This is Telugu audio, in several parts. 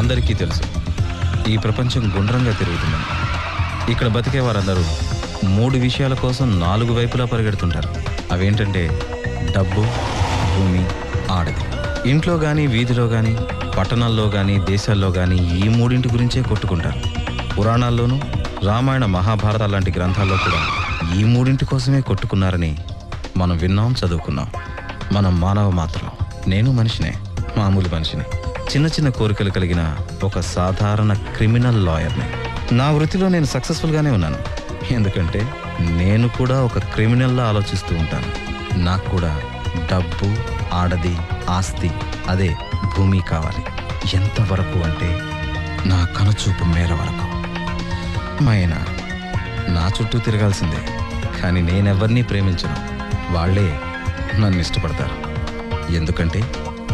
అందరికీ తెలుసు, ఈ ప్రపంచం గుండ్రంగా తిరుగుతుందని. ఇక్కడ బతికే వారందరూ 3 విషయాల కోసం 4 వైపులా పరిగెడుతుంటారు. అవేంటంటే డబ్బు, భూమి, ఆడది. ఇంట్లో కానీ, వీధిలో కానీ, పట్టణాల్లో కానీ, దేశాల్లో కానీ ఈ 3 గురించే కొట్టుకుంటారు. పురాణాల్లోనూ, రామాయణ, మహాభారత లాంటి గ్రంథాల్లో కూడా ఈ 3 కోసమే కొట్టుకున్నారని మనం విన్నాం, చదువుకున్నాం. మనం మానవ మాత్రం. నేను మనిషినే, మామూలు మనిషిని. చిన్న చిన్న కోరికలు కలిగిన ఒక సాధారణ క్రిమినల్ లాయర్ని. నా వృత్తిలో నేను సక్సెస్ఫుల్గానే ఉన్నాను. ఎందుకంటే నేను కూడా ఒక క్రిమినల్లా ఆలోచిస్తూ ఉంటాను. నాకు కూడా డబ్బు, ఆడది, ఆస్తి, అదే భూమి కావాలి. ఎంతవరకు అంటే నా కనుచూపు మేర వరకు. మైనా నా చుట్టూ తిరగాల్సిందే, కానీ నేనెవరినీ ప్రేమించను. వాళ్ళే నన్ను ఇష్టపడతారు. ఎందుకంటే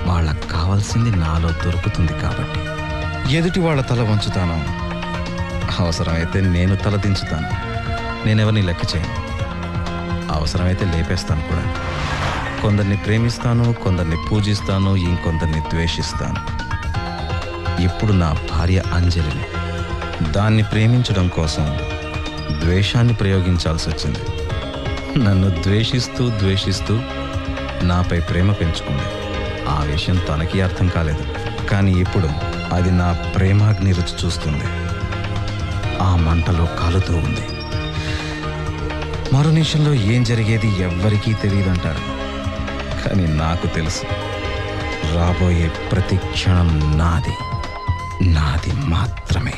వాళ్ళకు కావాల్సింది నాలో దొరుకుతుంది కాబట్టి. ఎదుటి వాళ్ళ తల వంచుతాను, అవసరమైతే నేను తల దించుతాను. నేనెవరిని లెక్క చేయను, అవసరమైతే లేపేస్తాను కూడా. కొందరిని ప్రేమిస్తాను, కొందరిని పూజిస్తాను, ఇంకొందరిని ద్వేషిస్తాను. ఇప్పుడు నా భార్య అంజలిని, దాన్ని ప్రేమించడం కోసం ద్వేషాన్ని ప్రయోగించాల్సి వచ్చింది. నన్ను ద్వేషిస్తూ నాపై ప్రేమ పెంచుకుంది. ఆ విషయం తనకి అర్థం కాలేదు, కానీ ఇప్పుడు అది నా ప్రేమాగ్ని రుచి చూస్తుంది. ఆ మంటలో కాలుతూ ఉంది. మరో నిమిషంలో ఏం జరిగేది ఎవ్వరికీ తెలియదంటారు, కానీ నాకు తెలుసు. రాబోయే ప్రతి క్షణం నాది మాత్రమే.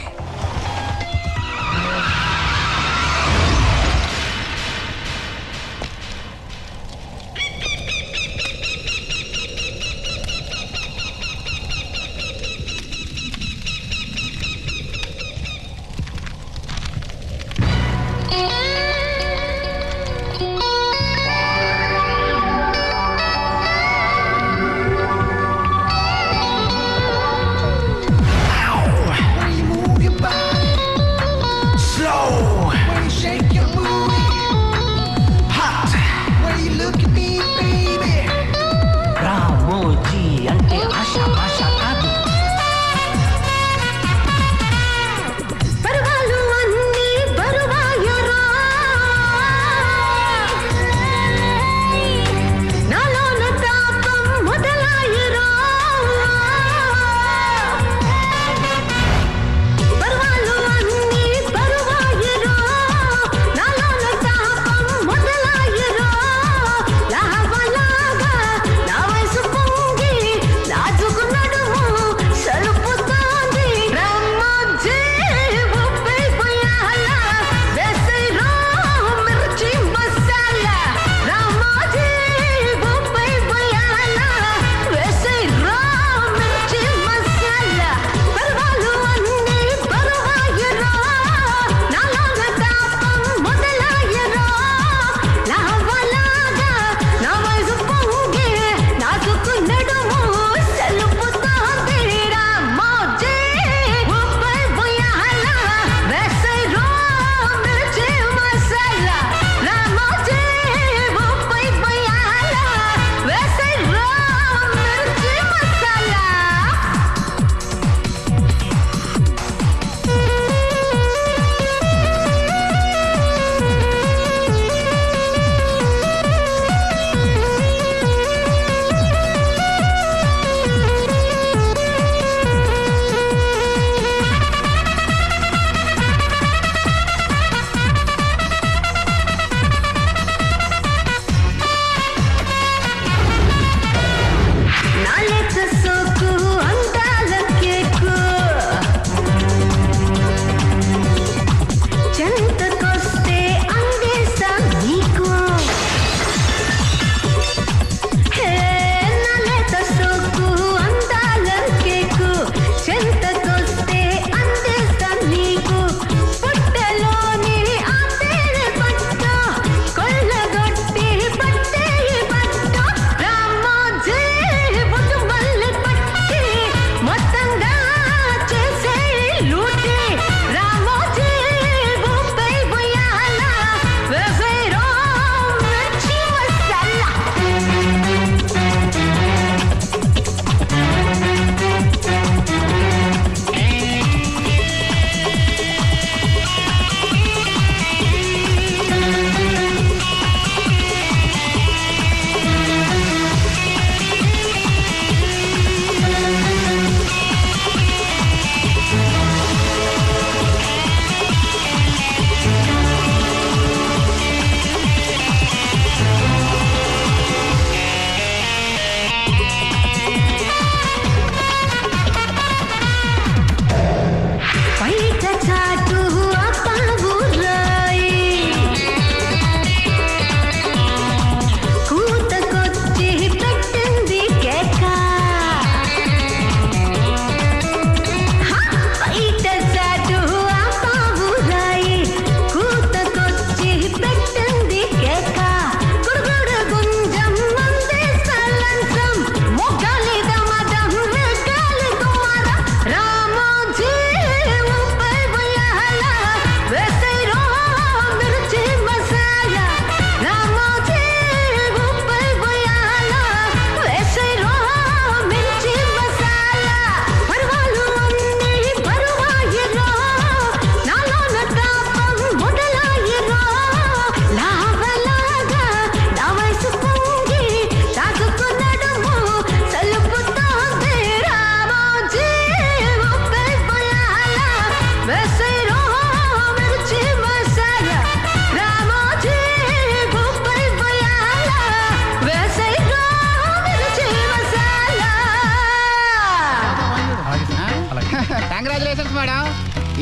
Congratulations madam.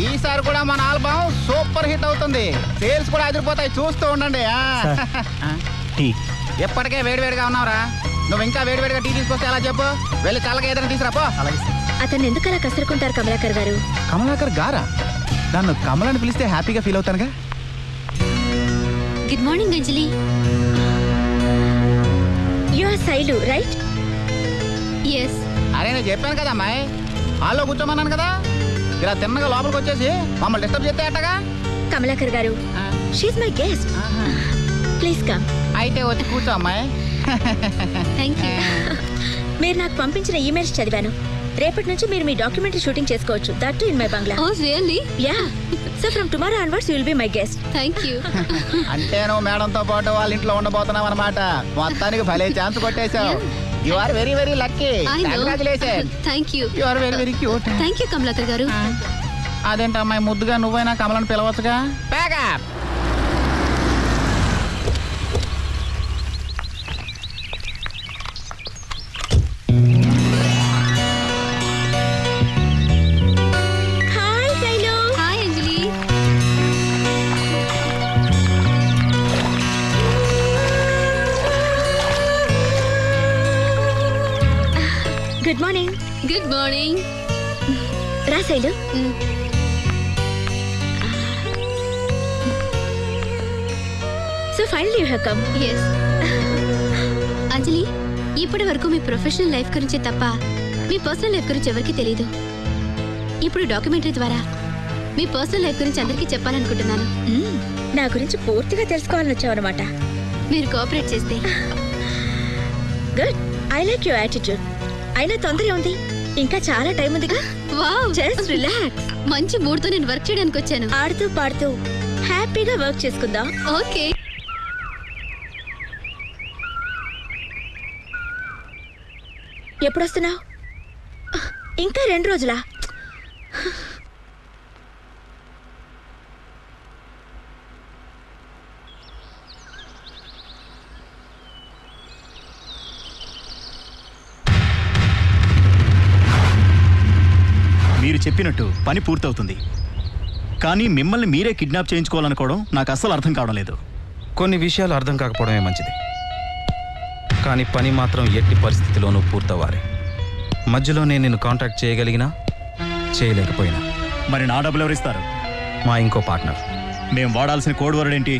ఈసారి కూడా మన ఆల్బమ్ సూపర్ హిట్ అవుతుంది. సేల్స్ కూడా అదిరిపోతాయి, చూస్తూ ఉండండి. ఎప్పటికే వేడివేడిగా ఉన్నావురా. నువ్వు ఇంకా వేడివేడిగా టీ తీసుకొస్తే ఎలా చెప్పు. వెళ్ళి చల్లగా ఏదైనా తీసుకురాపో. అతను ఎందుకు అలా కసురుకుంటారు కమలాకర్ గారు? కమలాకర్ గారా? నన్ను కమలని పిలిస్తే హ్యాపీగా ఫీల్ అవుతానుగా. Good morning Anjali. You are Shailu right? yes. అరే నేను చెప్పాను కదా అమ్మాయి, హాల్లో కూర్చోమన్నాను కదా. ఇలా తిన్నగా లోపలికి వచ్చేసి మమ్మల్ని డిస్టర్బ్ చేస్తే అట్టగా. Kamalakar garu, she is my guest. Please come. అయితే వచ్చి కూర్చో అమ్మాయి. Thank you. మీరు నాకు పంపించిన ఈమెయిల్స్ చదివాను. రేపటి నుంచి మీరు మీ డాక్యుమెంటరీ షూటింగ్ చేసుకోవచ్చు. That too in my bungalow. Oh really? Yeah. So from tomorrow onwards you will be my guest. Thank you. అంటే నువ్వు మేడంతో పాటు వాళ్ళ ఇంట్లో ఉండబోతున్నావు అన్నమాట. మొత్తానికి భలే ఛాన్స్ కొట్టేశావు. You are very very lucky. Congratulations. Thank you. You are very very cute. Thank you Kamalakar garu. అదేంటి అమ్మాయి, ముద్దుగా నువ్వైనా కమలను పిలవచ్చుగా. Pack up. Hi Shailu. Hi Anjali. Good morning. Good morning. రా Shailu. So finally you have come. yes. Anjali, ఇప్పటి వరకు మీ ప్రొఫెషనల్ లైఫ్ గురించి తప్ప మీ పర్సనల్ లైఫ్ గురించి ఎవరికి తెలియదు. ఇప్పుడు డాక్యుమెంటరీ ద్వారా మీ పర్సనల్ లైఫ్ గురించి అందరికీ చెప్పాలనుకుంటున్నాను. నా గురించి పూర్తిగా తెలుసుకోవాలని వచ్చావన్నమాట. మీరు కోఆపరేట్ చేస్తే. Good. I like your attitude. అయినా తొందర ఉంది, ఇంకా చాలా టైం ఉందిగా. Wow, just relax. మంచి మూడ్ తో నేను వర్క్ చేయడానికి వచ్చాను. ఆడుతూ పాడుతూ హ్యాపీగా వర్క్ చేసుకుందాం. ఓకే. ఎప్పుడు వస్తున్నావు? ఇంకా 2 రోజులా? మీరు చెప్పినట్టు పని పూర్తవుతుంది, కానీ మిమ్మల్ని మీరే కిడ్నాప్ చేయించుకోవాలనుకోవడం నాకు అస్సలు అర్థం కావడం లేదు. కొన్ని విషయాలు అర్థం కాకపోవడమే మంచిది, కానీ పని మాత్రం ఎట్టి పరిస్థితిలోనూ పూర్తవ్వాలి. మధ్యలో నేను నిన్ను కాంటాక్ట్ చేయగలిగినా చేయలేకపోయినా మరి నా డబ్బులు ఎవరిస్తారు? మా ఇంకో పార్ట్నర్. మేము వాడాల్సిన కోడ్ వర్డ్ ఏంటి?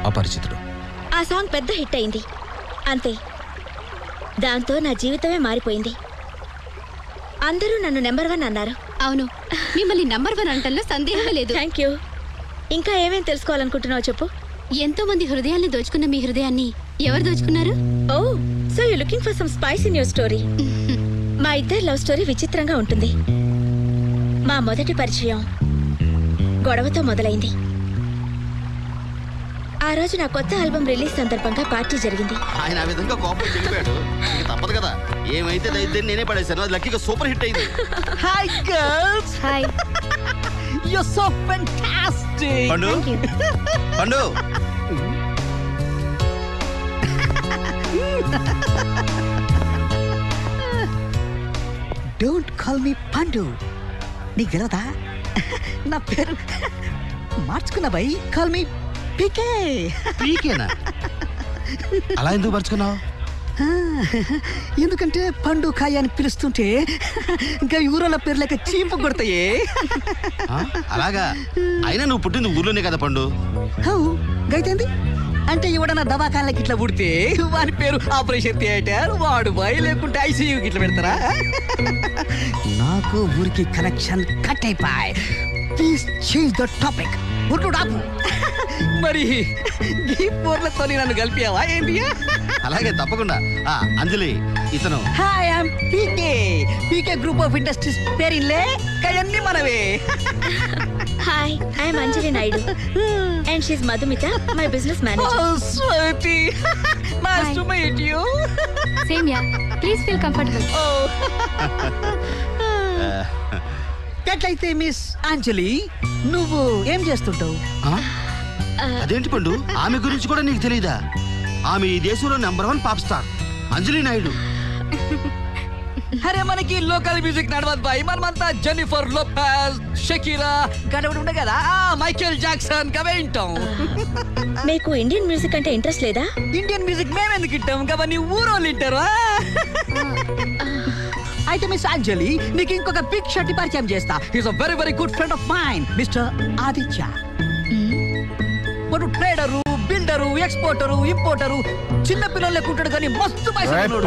అపరిచితుడు. ఆ సాంగ్ పెద్ద హిట్ అయింది అంతే. దాంతో నా జీవితమే మారిపోయింది. అందరూ నన్ను నెంబర్ 1 అన్నారు. అవును, మిమ్మల్ని నంబర్ 1 అంటల్లో సందేహమే లేదు. Thank you. ఇంకా ఏమేం తెలుసుకోవాలనుకుంటున్నావు చెప్పు. ఎంతో మంది హృదయాల్ని దోచుకున్న మీ హృదయాన్ని ఎవరు దోచుకున్నారు? Oh, so you looking for some spice in your story. మా ఇద్దరి లవ్ స్టోరీ విచిత్రంగా ఉంటుంది. మా మొదటి పరిచయం గొడవతో మొదలైంది. ఆ రోజు నా కొత్త ఆల్బమ్ రిలీజ్ సందర్భంగా పార్టీ జరిగింది. ఆయన ఆ విధంగా కోపం చెల్లిపోయాడు. ఇక తప్పదు కదా, ఏమైతే దైద్యం నేనే పడేశాను. అది లక్కీగా సూపర్ హిట్ అయింది. Hi girls. Hi. You're so fantastic. పండు పండు Don't call me Pandu. నీకు తెలియదా నా పేరు మార్చుకున్నా బై. కాల్ మీ పీకే. పీకేనా? అలా ఎందుకు పరుచుకున్నావు? ఎందుకంటే పండు కాయ అని పిలుస్తుంటే ఇంకా ఊరోళ్ళ పేరు లేక చీంపు కొడతాయే. అలాగా? అయినా నువ్వు పుట్టింది ఊర్లోనే కదా పండు. గైతేంది అంటే ఎవడన్నా దవాఖానకి ఇట్లా పుడితే వాని పేరు ఆపరేషన్ థియేటర్, వాడు బాయ్ లేకుంటే ఐసీయూకి ఇట్లా పెడతారా? నాకు ఊరికి కనెక్షన్ కట్ అయిపోయి. Please change the topic. ఉర్రుడాపు. మరి ఈ పోర్లతో నన్ను కలిపావా ఏంటి? అలాగే, తప్పకుండా. అంజలి, ఇతను hi, I'm PK. PK group of industries పేరిల్లే కయన్ని మనవే. Hi, I'm Anjali Naidu and she's Madhumita, my business manager. Oh, sweetie. Nice to meet you. Same yeah. Please feel comfortable. ఎట్లయితే మిస్ అంజలి, నువ్వు ఏం చేస్తుంటావు? అదేంటి పండు, ఆమె గురించి కూడా నీకు తెలీదా? ఆమె ఈ దేశంలో నంబర్ 1 పాప్ స్టార్ అంజలి నాయుడు. అరే మనకి లోకల్ మ్యూజిక్ నడవదు బాయ్, మనమంతా జెన్నిఫర్ లోపెజ్, షకీరా గడవడు ఉండే కదా, మైకేల్ జాక్సన్ కవే వింటాం. మీకు ఇండియన్ మ్యూజిక్ అంటే ఇంట్రెస్ట్ లేదా? ఇండియన్ మ్యూజిక్ మేమెందుకు ఇట్టాం అవన్నీ ఊరోళ్ళు వింటారు. అయితే మిస్ అంజలి నీకు ఇంకొక బిగ్ షర్ట్ పరిచయం చేస్తా. Is a very very good friend of mine, mister Aditya. వాడు ట్రేడరు, బిల్డరు, ఎక్స్పోర్టరు, ఇంపోర్టరు, చిన్న పిల్లలు లెక్కుంటాడు కానీ మస్తు పైసలు.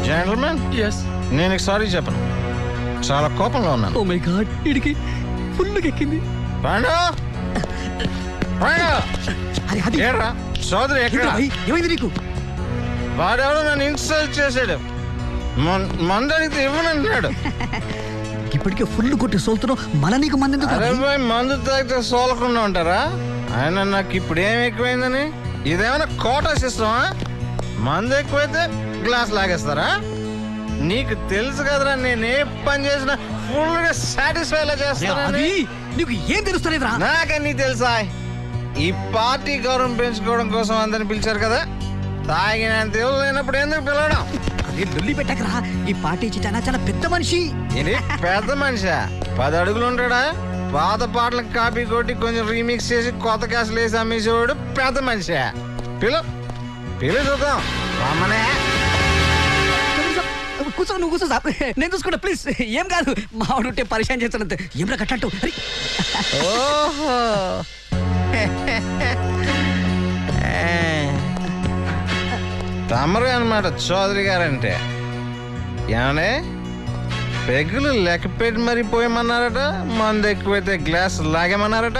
జెంటల్మెన్, నేను సారీ చెప్పను, చాలా కోపంలో ఉన్నాను. ఓ మై గాడ్, ఇడికి ఫుల్ ఎక్కింది. పాండు, ఏడ్రా సోదరు ఎక్కడ? ఏమైంది నీకు? వాడెవడో నన్ను ఇన్సల్ట్ చేశాడు, మందడిగితే ఇవ్వనంటున్నాడు. ఇప్పటికే ఫుల్ కొట్టి సోల్తున్నావు, మళ్ళీ నీకు మంది ఎందుకు? అరే బాయ్, మందు తాగితే సోలకుండా ఉంటారా? ఆయన నాకు ఇప్పుడు ఏం ఎక్కువైందని? ఇదేమైనా కోటా సిస్టమా? మందు ఎక్కువైతే గ్లాస్ లాగేస్తారా? నీకు తెలుసు కదరా, నేను ఏ పని చేసినా ఫుల్ గా సాటిస్ఫై చేస్తానని. నీకు ఏం తెలుస్తలేదురా? నాకన్నీ తెలుసా? ఈ పార్టీ గౌరవం పెంచుకోవడం కోసం అందరిని పిలిచారు కదా, తాగినంత లేనప్పుడు ఎందుకు పిలవడం? లొల్లి పెట్టకరా, ఈ పార్టీ చాలా చాలా పెద్ద మనిషి. ఇది పెద్ద మనిషా? 10 అడుగులు ఉంటాడా? పాత పాటలకు కాపీ కొట్టి కొంచెం రీమిక్స్ చేసి కొత్త క్యాసులు వేసి అమ్మేసేవాడు పెద్ద మనిషా? పిలు చూద్దాం. రమ్మనే కూర్చో, నువ్వు కూర్చో సార్, నేను చూసుకుంటా ప్లీజ్. ఏం కాదు, మావాడు ఉంటే పరిచయం చేస్తానంత. ఏం రా కట్టంటూ? ఓహో, తమరు అనమాట చౌదరి గారంటే. ఏమనే పెగ్గులు లెక్క పెట్టి మరీ పోయమన్నారట, మందు ఎక్కువైతే గ్లాస్ లాగేమన్నారట,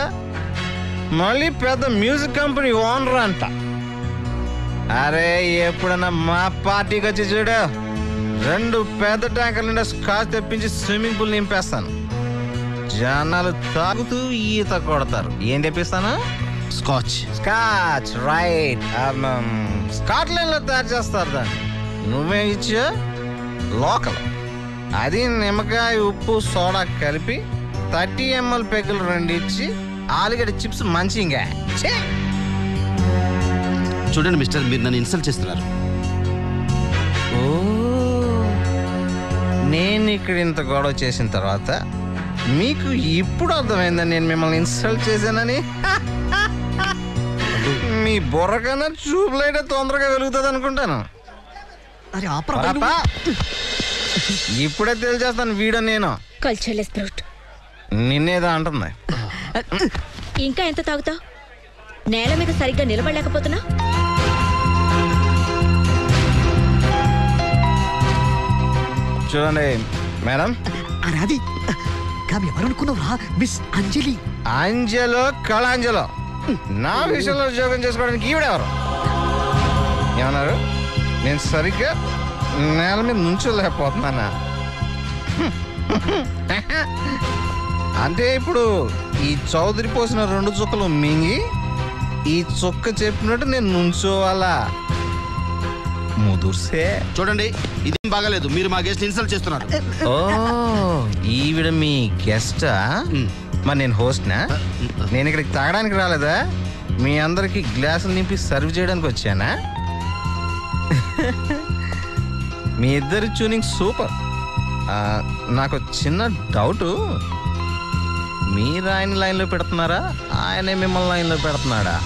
మళ్ళీ పెద్ద మ్యూజిక్ కంపెనీ ఓనర్ అంట. అరే ఎప్పుడన్నా మా పార్టీకి వచ్చి చూడు, 2 పెద్ద ట్యాంకర్ల నిండా స్కాచ్ తెప్పించి స్విమ్మింగ్ పూల్ నింపేస్తాను. జనాలు తాగుతూ ఈత కొడతారు. ఏం తెప్పిస్తాను? Scotch right. స్కాట్లాండ్ లో తయారు చేస్తారు దాన్ని. నువ్వే ఇచ్చా లోకల్. అది నిమ్మకాయ, ఉప్పు, సోడా కలిపి 30 ml పెగ్గులు 2 ఇచ్చి ఆలుగడ్డ చిప్స్ మంచిగా. చూడండి మిస్టర్, మీరు నన్ను ఇన్సల్ట్ చేస్తున్నారు. ఓ, నేను ఇక్కడ ఇంత గొడవ చేసిన తర్వాత మీకు ఇప్పుడు అర్థమైందని నేను మిమ్మల్ని ఇన్సల్ట్ చేశానని? మీ బుర్ర కన్నా ట్యూబ్ లైట్ తొందరగా వెలుగుతుంది అనుకుంటాను. ఇప్పుడే తెలిచేస్తాను వీడో నేను. Cultureless brute. నిన్నేదో అంటుంది. ఇంకా ఎంత తాగుతావు? నేల మీద సరిగ్గా నిలబడలేకపోతున్నా? చూడండి మేడం, అది ఎవరనుకున్నావురా? మిస్ అంజలి. అంజలో కళాంజలో నా విషయంలో ఉద్యోగం చేసుకోవడానికి ఈవిడెవరు? ఏమన్నారు? నేను సరిగ్గా నేల మీద నుంచోలేకపోతున్నానా? అంటే ఇప్పుడు ఈ చౌదరి పోసిన 2 చుక్కలు మింగి ఈ చుక్క చెప్పినట్టు నేను నుంచోవాలా? ముదుర్సే. చూడండి, ఇదేం బాగాలేదు. మీరు మా గెస్ట్ ఇన్సల్ట్ చేస్తున్నారు. ఓ, ఈవిడ మీ గెస్టా? మరి నేను హోస్ట్నా? నేను ఇక్కడికి తాగడానికి రాలేదా? మీ అందరికి గ్లాసులు నింపి సర్వ్ చేయడానికి వచ్చానా? మీ ఇద్దరి ట్యూనింగ్ సూపర్. నాకు చిన్న డౌటు, మీరు ఆయన లైన్లో పెడుతున్నారా, ఆయనే మిమ్మల్ని లైన్లో పెడుతున్నాడా?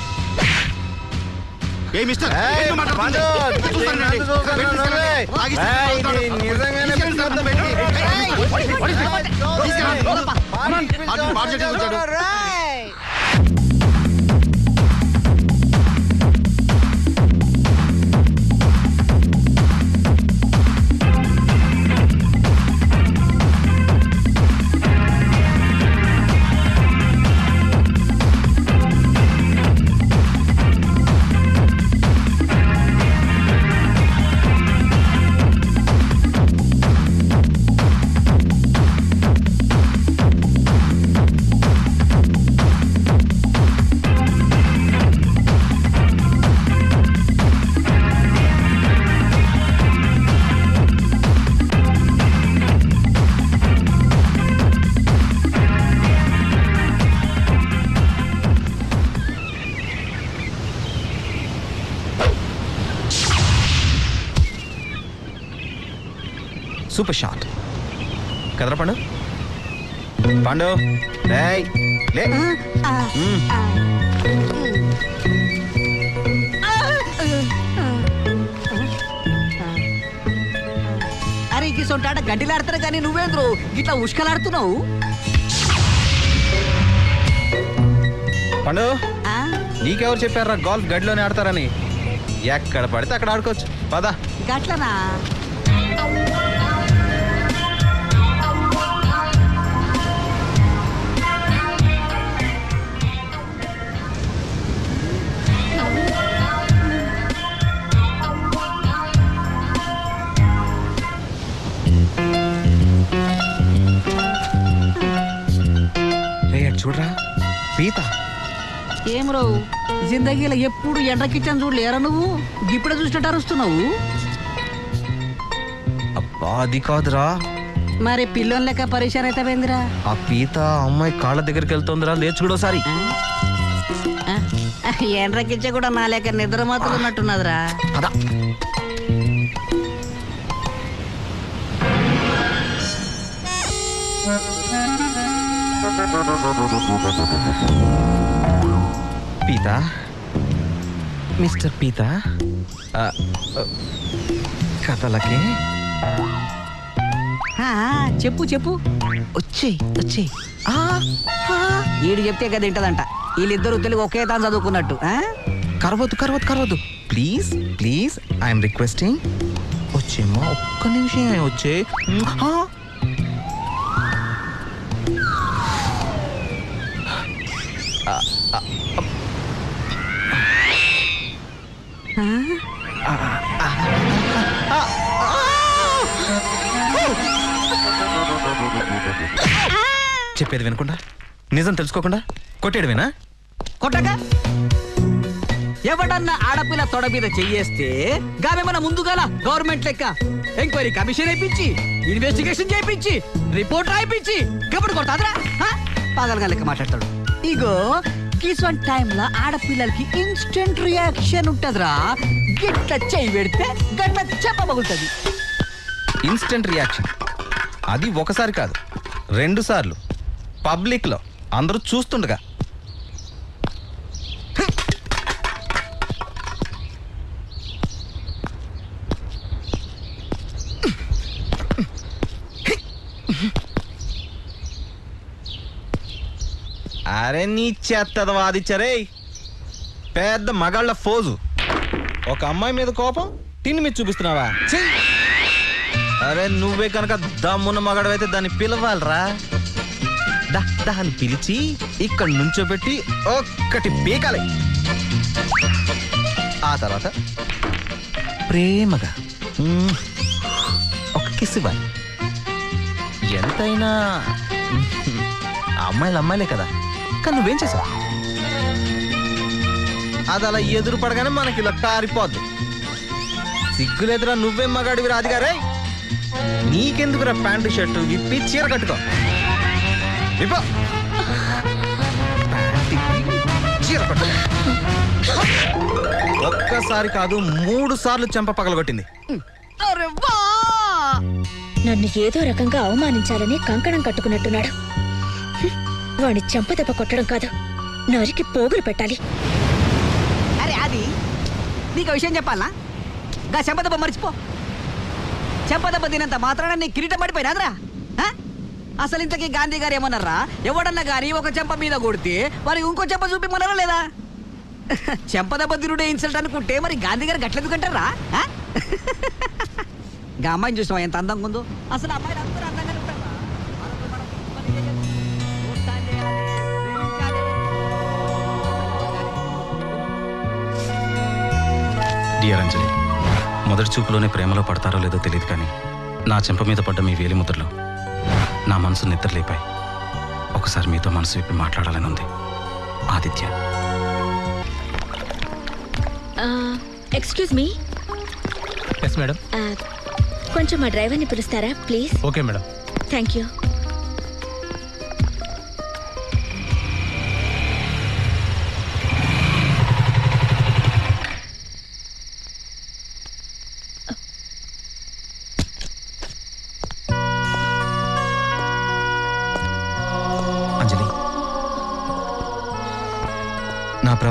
ఏ మిస్టర్, నిజంగానే సూపర్ షాట్. కదరా పండు. పండు రేయ్, లే. అరే గీసొంటాడ గడ్డిలాడతారు కానీ నువ్వేంద్రు ఇట్లా ఉష్కలాడుతున్నావు? పండు, నీకెవరు చెప్పారా గోల్ఫ్ గడిలోనే ఆడతారని? ఎక్కడ పడితే అక్కడ ఆడుకోవచ్చు. పదా. గట్లనా? చూడరా పీత. ఏం రావు, జిందగీలో ఎప్పుడు ఎండ్రకిచ్చాను చూడలేరా నువ్వు? ఇప్పుడే చూసినట్టు అరుస్తున్నావు. అబ్బా అది కాదురా. మరి పిల్లోని లెక్క పరిశాన్ అయితే పోయిందిరా. ఆ పీత అమ్మాయి కాళ్ళ దగ్గరికి వెళ్తుందిరా, లేచి కూడా ఒకసారి. ఎండ్రకిచ్చే కూడా నా లెక్క నిద్ర మాత్రం ఉన్నట్టున్నదిరా. అదా పీత, మిస్టర్ పీత, కథలకి చెప్పు చెప్పు. వచ్చేయి వచ్చేయి. ఈడు చెప్తే కదా తింటదంట. వీళ్ళిద్దరు తెలుగు ఒకే తాను చదువుకున్నట్టు. కరవద్దు కరవద్దు కరవద్దు, ప్లీజ్ ప్లీజ్, ఐఎమ్ రిక్వెస్టింగ్. వచ్చేమ్మా, ఒక్క నిమిషం వచ్చే. చెప్పేది వినకుండా, నిజం తెలుసుకోకుండా కొట్టేయడమేనా? కొట్టక ఎవడన్నా ఆడపిల్ల తొడ మీద చెయ్యేస్తే గామె మన ముందుగాల గవర్నమెంట్ లెక్క ఎంక్వైరీ కమిషన్ వేయించి ఇన్వెస్టిగేషన్ చేయించి రిపోర్ట్ రాయిపించి గప్పుడు కొడతాదరా? పాగలగా లెక్క మాట్లాడతాడు. ఇగో కిస్వన్ టైంలో ఆడపిల్లలకి ఇన్స్టెంట్ రియాక్షన్ ఉంటదిరా. గిట్ల చెయ్యి పెడితే గట్ల చెప్పబగుతుంది. ఇన్స్టెంట్ రియాక్షన్ అది ఒకసారి కాదు, 2 సార్లు పబ్లిక్ లో అందరూ చూస్తుండగా. అరే నీ చేత్తది వాదిచ్చరే, పెద్ద మగాళ్ళ ఫోజు. ఒక అమ్మాయి మీద కోపం తిని మీద చూపిస్తున్నావా? అరే నువ్వే కనుక దమ్మున్న మగాడవైతే దాన్ని పిలవాలరా. దాన్ని పిలిచి ఇక్కడ నుంచోబెట్టి ఒక్కటి పీకాలి. ఆ తర్వాత ప్రేమగా ఒక కిస్ ఇవ్వాలి. ఎంతైనా అమ్మాయిలే కదా. కానీ నువ్వేం చేసావు? అది అలా ఎదురు పడగానే మనకి ఇలా కారిపోద్ది. సిగ్గులేదురా, నువ్వేం మగాడివి రాదుగారే. నీకెందుకురా ప్యాంటు షర్టు విప్పి చీర కట్టుకో. చీర కట్టుకో. ఒక్కసారి కాదు 3 సార్లు చెంప పగలగొట్టింది. నన్ను ఏదో రకంగా అవమానించాలని కంకణం కట్టుకున్నట్టున్నాడు. వాడిని చెంపదెబ్బ కొట్టడం కాదు, నరికి పోగులు పెట్టాలి. అరే అది నీకు విషయం చెప్పాలా? గా చెంపదెబ్బ మర్చిపో. చెంపదెబ్బ తినంత మాత్రాన నీ కిరీటం పడిపోయినాదిరా. అసలు ఇంతకీ గాంధీ గారు ఏమన్నారా? ఎవడన్నా గానీ ఒక చెంప మీద కొడితే వారికి ఇంకో చెంప చూపిమన్నారా లేదా? చెంపదెబ్బ తిరుడే ఇన్సల్ట్ అనుకుంటే మరి గాంధీ గారు గట్లెందుకంటారా? గా అమ్మాయిని చూసినావా ఎంత అందంగా ఉందో? అసలు అమ్మాయిలు అందరూ అందంగానే ఉంటారా? డియర్ అంజలి, మొదటి చూపులోనే ప్రేమలో పడతారో లేదో తెలియదు, కానీ నా చెంప మీద పడ్డ మీ వేలి ముద్రలో నా మనసు నిద్రలేపాయి. ఒకసారి మీతో మనసు విప్పి మాట్లాడాలని ఉంది. Aditya. Excuse me. Yes madam. కొంచెం మా డ్రైవర్ని పిలుస్తారా please? Okay madam. Thank you.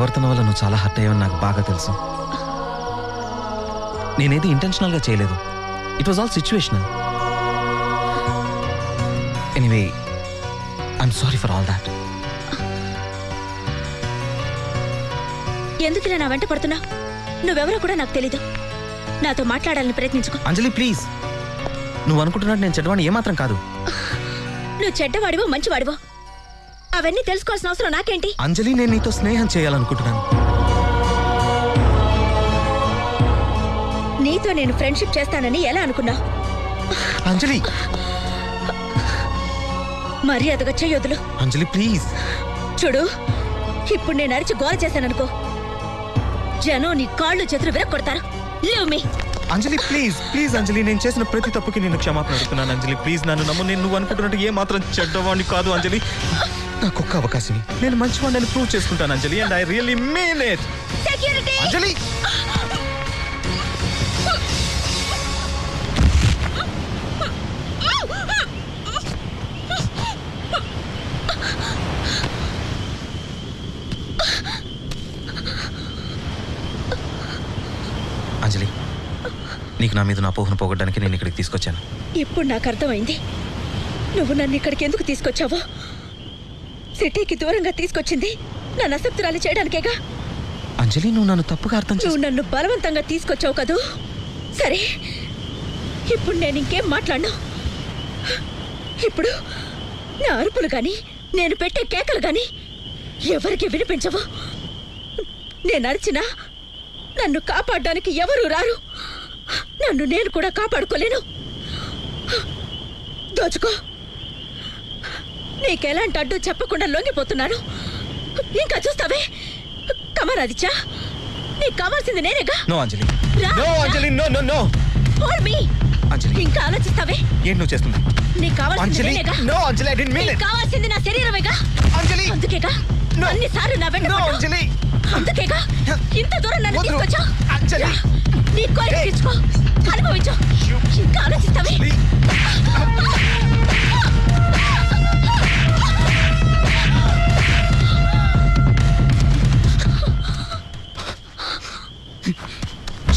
ప్రవర్తన వల్ల నువ్వు చాలా హర్ట్ అయ్యావని నాకు బాగా తెలుసు. నేనేది ఇంటెన్షనల్గా చేయలేదు. It was all situational. Anyway, I'm sorry for all that. ఎందుకు ఇలా నా వెంట పడుతున్నావు? నువ్వెవరో కూడా నాకు తెలీదు. నాతో మాట్లాడాలని ప్రయత్నించుకో. అంజలి ప్లీజ్, నువ్వు అనుకుంటున్నట్టు నేను చెడ్డవాడిని ఏమాత్రం కాదు. నువ్వు చెడ్డవాడివో మంచివాడివో అవన్నీ తెలుసుకోవాల్సిన అవసరం నాకేంటి? అంజలి, నేను నీతో స్నేహం చేయాలనుకుంటున్నాను. నీతో నేను ఫ్రెండ్షిప్ చేస్తానని ఎలా అనుకున్నావు? అంజలి, మర్యాదగా చెయ్యొద్దులు. అంజలి ప్లీజ్. చూడు, ఇప్పుడు నేను అరిచి గోల చేశాననుకో, జనం నీ కాళ్ళు చేతులు విరక్కొడతారు. Leave me. Anjali please please Anjali, నేను చేసిన ప్రతి తప్పుకి నేను క్షమాపణ అడుగుతున్నాను. అంజలి ప్లీజ్ నన్ను నమ్ము. నేను నువ్వు అనుకుంటున్నట్టు ఏ మాత్రం చెడ్డవాడిని కాదు అంజలి. నాకు ఒక్క అవకాశం, నేను మంచివాడిని ప్రూవ్ చేసుకుంటాను Anjali. And I really mean it. Security! Anjali, Anjali, నీకు నా మీద నా పోహను పోగొట్టడానికి నేను ఇక్కడికి తీసుకొచ్చాను. ఇప్పుడు నాకు అర్థమైంది నువ్వు నన్ను ఇక్కడికి ఎందుకు తీసుకొచ్చావో. సిటీకి దూరంగా తీసుకొచ్చింది నన్ను అసక్తురాలు చేయడానికేగా. అంజలి, నువ్వు నన్ను తప్పుగా అర్థం నువ్వు నన్ను బలవంతంగా తీసుకొచ్చావు కదూ. సరే, ఇప్పుడు నేను ఇంకేం మాట్లాడను. ఇప్పుడు నా అరుపులు గాని నేను పెట్టే కేకలు గాని ఎవరికి వినిపించవు. నేను అరిచినా నన్ను కాపాడడానికి ఎవరు రారు. నన్ను నేను కూడా కాపాడుకోలేను. దోచుకో. నీకెలాంటి అడ్డు చెప్పకుండా లొంగిపోతున్నాను. ఇంకా చూస్తావే. కమరాదిచ్చా, నీకు కావాల్సింది నేనేగా. No Anjali, no Anjali, no no no. Hold me. Anjali, ఇంకా ఆలోచిస్తావే. ఏంటి నువ్వు చేస్తుంది? నీకు కావాల్సింది అంజలి, నేనేగా. No Anjali, I didn't mean it. నీకు కావాల్సింది నా శరీరమేగా. అంజలి, అందుకేగా అన్నిసార్లు నా వెంట పడ్డావు. అంజలి, అందుకేగా ఇంత దూరం నన్ను వద్దు. తీసుకొచ్చావు. అంజలి, నీ కోరిక తీర్చుకో, అనుభవించు. ఇంకా ఆలోచిస్తావే.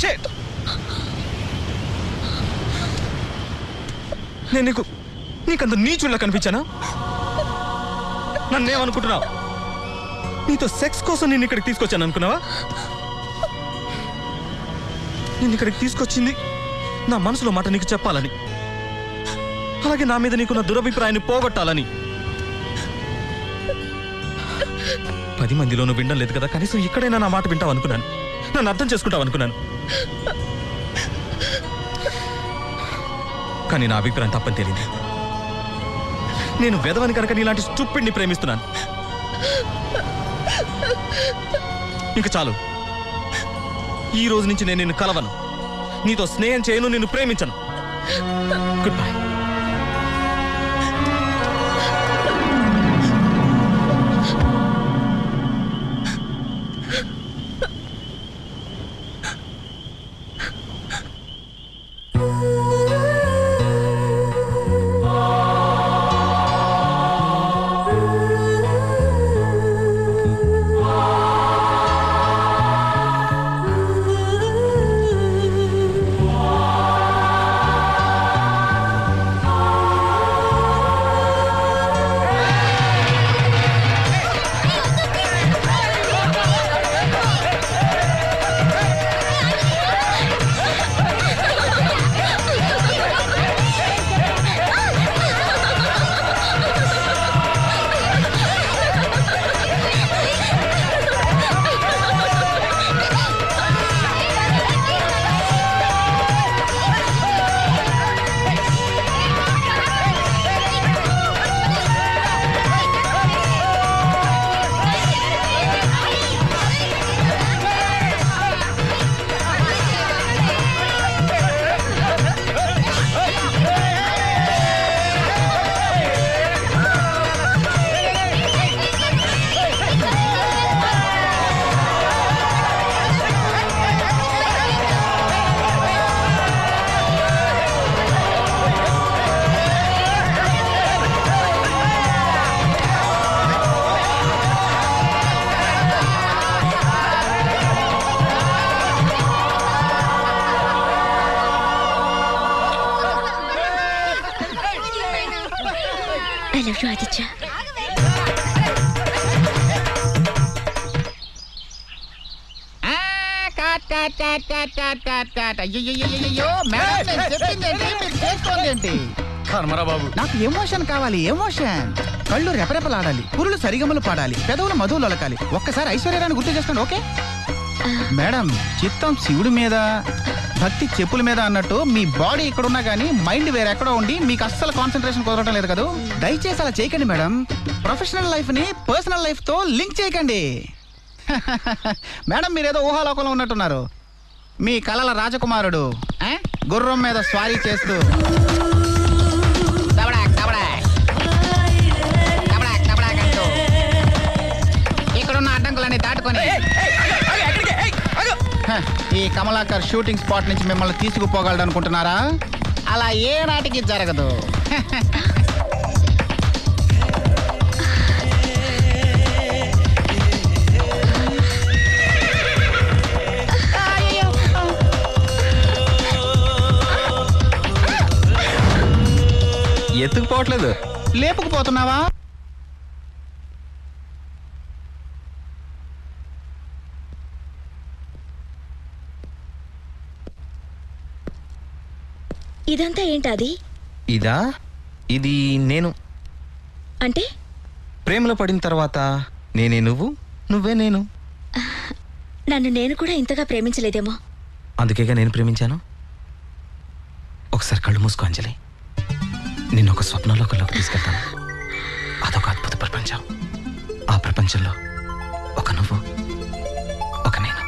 Shit! నేను నీకంత నీచుల్లా కనిపించానా? నన్నేమనుకుంటున్నావు? నీతో సెక్స్ కోసం నేను ఇక్కడికి తీసుకొచ్చాను అనుకున్నావా? నేను ఇక్కడికి తీసుకొచ్చింది నా మనసులో మాట నీకు చెప్పాలని, అలాగే నా మీద నీకున్న దురభిప్రాయాన్ని పోగొట్టాలని. 10 మందిలోనూ వినడం లేదు కదా, కనీసం ఇక్కడైనా నా మాట వింటావు అనుకున్నాను. నన్ను అర్థం చేసుకుంటావు అనుకున్నాను. కానీ నా అభిప్రాయం తప్పని తెలియదు. నేను వెధవని కనుక నీలాంటి స్టూపిడ్ని ప్రేమిస్తున్నాను. ఇంక చాలు. ఈ రోజు నుంచి నేను నిన్ను కలవను, నీతో స్నేహం చేయను, నిన్ను ప్రేమించను. Goodbye. I love you Aditya. అయ్యో మేడం నేను చెప్పిందేంటి మీరు చేసుకోండి. కర్మరా బాబు, నాకు ఎమోషన్ కావాలి, ఎమోషన్. కళ్ళు రెపరెపలాడాలి, పురులు సరిగమలు పాడాలి, పెదవులు మధువులు అలకాలి. ఒక్కసారి ఐశ్వర్యరాన్ని గుర్తు చేసుకోండి. ఓకే మేడం, చిత్తం శివుడి మీద, భక్తి చెప్పుల మీద అన్నట్టు మీ బాడీ ఇక్కడ ఉన్నా గానీ మైండ్ వేరెక్కడో ఉండి మీకు అస్సలు కాన్సన్ట్రేషన్ కుదరటం లేదు కదా. దయచేసి అలా చేయకండి మేడం. ప్రొఫెషనల్ లైఫ్ ని పర్సనల్ లైఫ్ తో లింక్ చేయకండి. మేడం మీరేదో ఊహాలోకంలో ఉన్నట్టున్నారు. మీ కలల రాజకుమారుడు గుర్రం మీద స్వారీ చేస్తూ ఇక్కడున్న అడ్డంకులన్నీ దాటుకొని ఈ కమలాకర్ షూటింగ్ స్పాట్ నుంచి మిమ్మల్ని తీసుకుపోగలడు అనుకుంటున్నారా? అలా ఏ నాటికి జరగదు. ఎత్తుకుపోవట్లేదు, లేపుకుపోతున్నావా? ఇదంతా ఏంటది? ఇదా? ఇది నేను అంటే ప్రేమలో పడిన తర్వాత నేనే నువ్వు, నువ్వే నేను. నన్ను నేను కూడా ఇంతగా ప్రేమించలేదేమో. అందుకేగా నేను ప్రేమించాను. ఒకసారి కళ్ళు మూసుకో అంజలి, నిన్ను ఒక స్వప్నలోకంలోకి తీసుకెళ్తాను. అదొక అద్భుత ప్రపంచం. ఆ ప్రపంచంలో ఒక నువ్వు, ఒక నేను.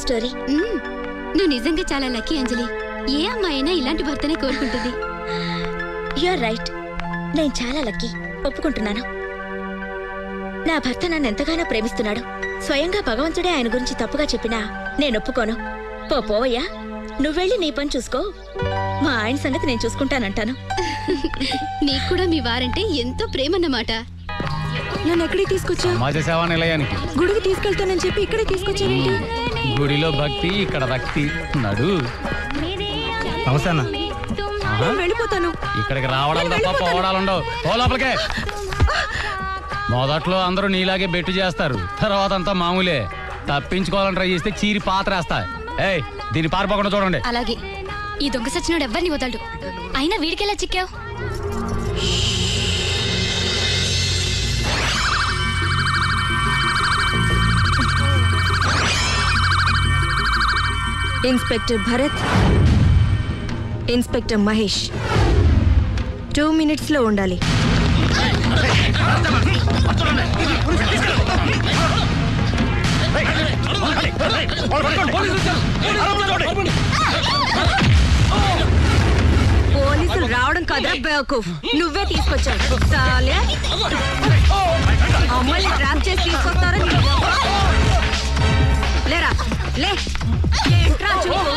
స్టోరీ. నువ్వు నిజంగా చాలా లక్కీ అంజలి. ఏ అమ్మాయి అయినా ఇలాంటి భర్తనే కోరుకుంటుంది. You're right. నేను చాలా లక్కీ, ఒప్పుకుంటున్నాను. నా భర్త నన్ను ఎంతగానో ప్రేమిస్తున్నాడు. స్వయంగా భగవంతుడే ఆయన గురించి తప్పుగా చెప్పినా నేను ఒప్పుకోను. పోవయ్యా, నువ్వెళ్ళి నీ పని చూసుకో, మా ఆయన సంగతి నేను చూసుకుంటానంటాను. నీకు కూడా మీ వారంటే ఎంతో ప్రేమన్నమాట. నన్ను ఎక్కడికి తీసుకొచ్చా? సమాజ సేవా నిలయానికి. గుడికి తీసుకెళ్తానని చెప్పి ఇక్కడే తీసుకొచ్చావేంటి? గుడిలో భక్తి, ఇక్కడ రక్తి. నడు. నమస్తే అన్న. వెళ్ళిపోతాను. ఇక్కడికి రావడాలు తప్ప పోవడాలుండవు. ఓ లోపలికే. మొదట్లో అందరూ నీలాగే బెట్టు చేస్తారు, తర్వాత అంతా మామూలే. తప్పించుకోవాలని ట్రై చేస్తే చీరి పాత్రేస్తా. ఏయ్, దీన్ని పారిపోకుండా చూడండి. అలాగే. ఈ దొంగ సచ్చినోడు ఎవ్వరిని వదలడు. అయినా వీడికెలా చిక్కావు? Inspector Bharat, inspector Mahesh 2 minutes లో ఉండాలి. పోలీసులు రావడం కాదా బేవకూఫ్, నువ్వే తీసుకొచ్చావు. సాలే అమ్మాయిని ట్రాప్ చేసి తీసుకొస్తారని లేరా? లే, ఏంట్రా చూపు?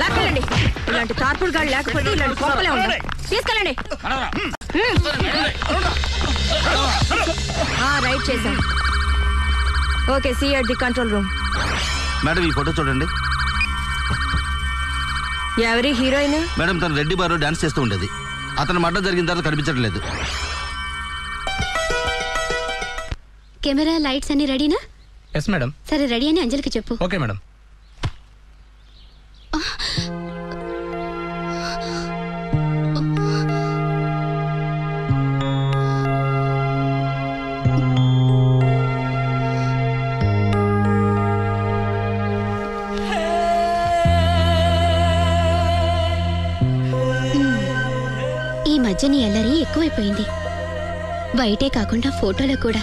లాక్కెళ్ళండి. ఇలాంటి కార్పుల్ గాడు లేకపోతే ఇలాంటి కొంపలే ఉంటాయి. తీసుకెళ్ళండి. రైట్ చేశాం. Okay, see at the control room. Madam, ఈ ఫోటో చూడండి. ఎవరి హీరోయిన్? మేడం, తను రెడ్డి బార్ డాన్స్ చేస్తూ ఉండేది. అతను మర్డర్ జరిగిన తర్వాత కనిపించట్లేదు. కెమెరా, లైట్స్ అన్ని రెడీనా? Yes madam. సరే, రెడీ అని అంజలికి చెప్పు. Okay madam. ఈ మధ్య నీ అల్లరి ఎక్కువైపోయింది. బయటే కాకుండా ఫోటోలో కూడా.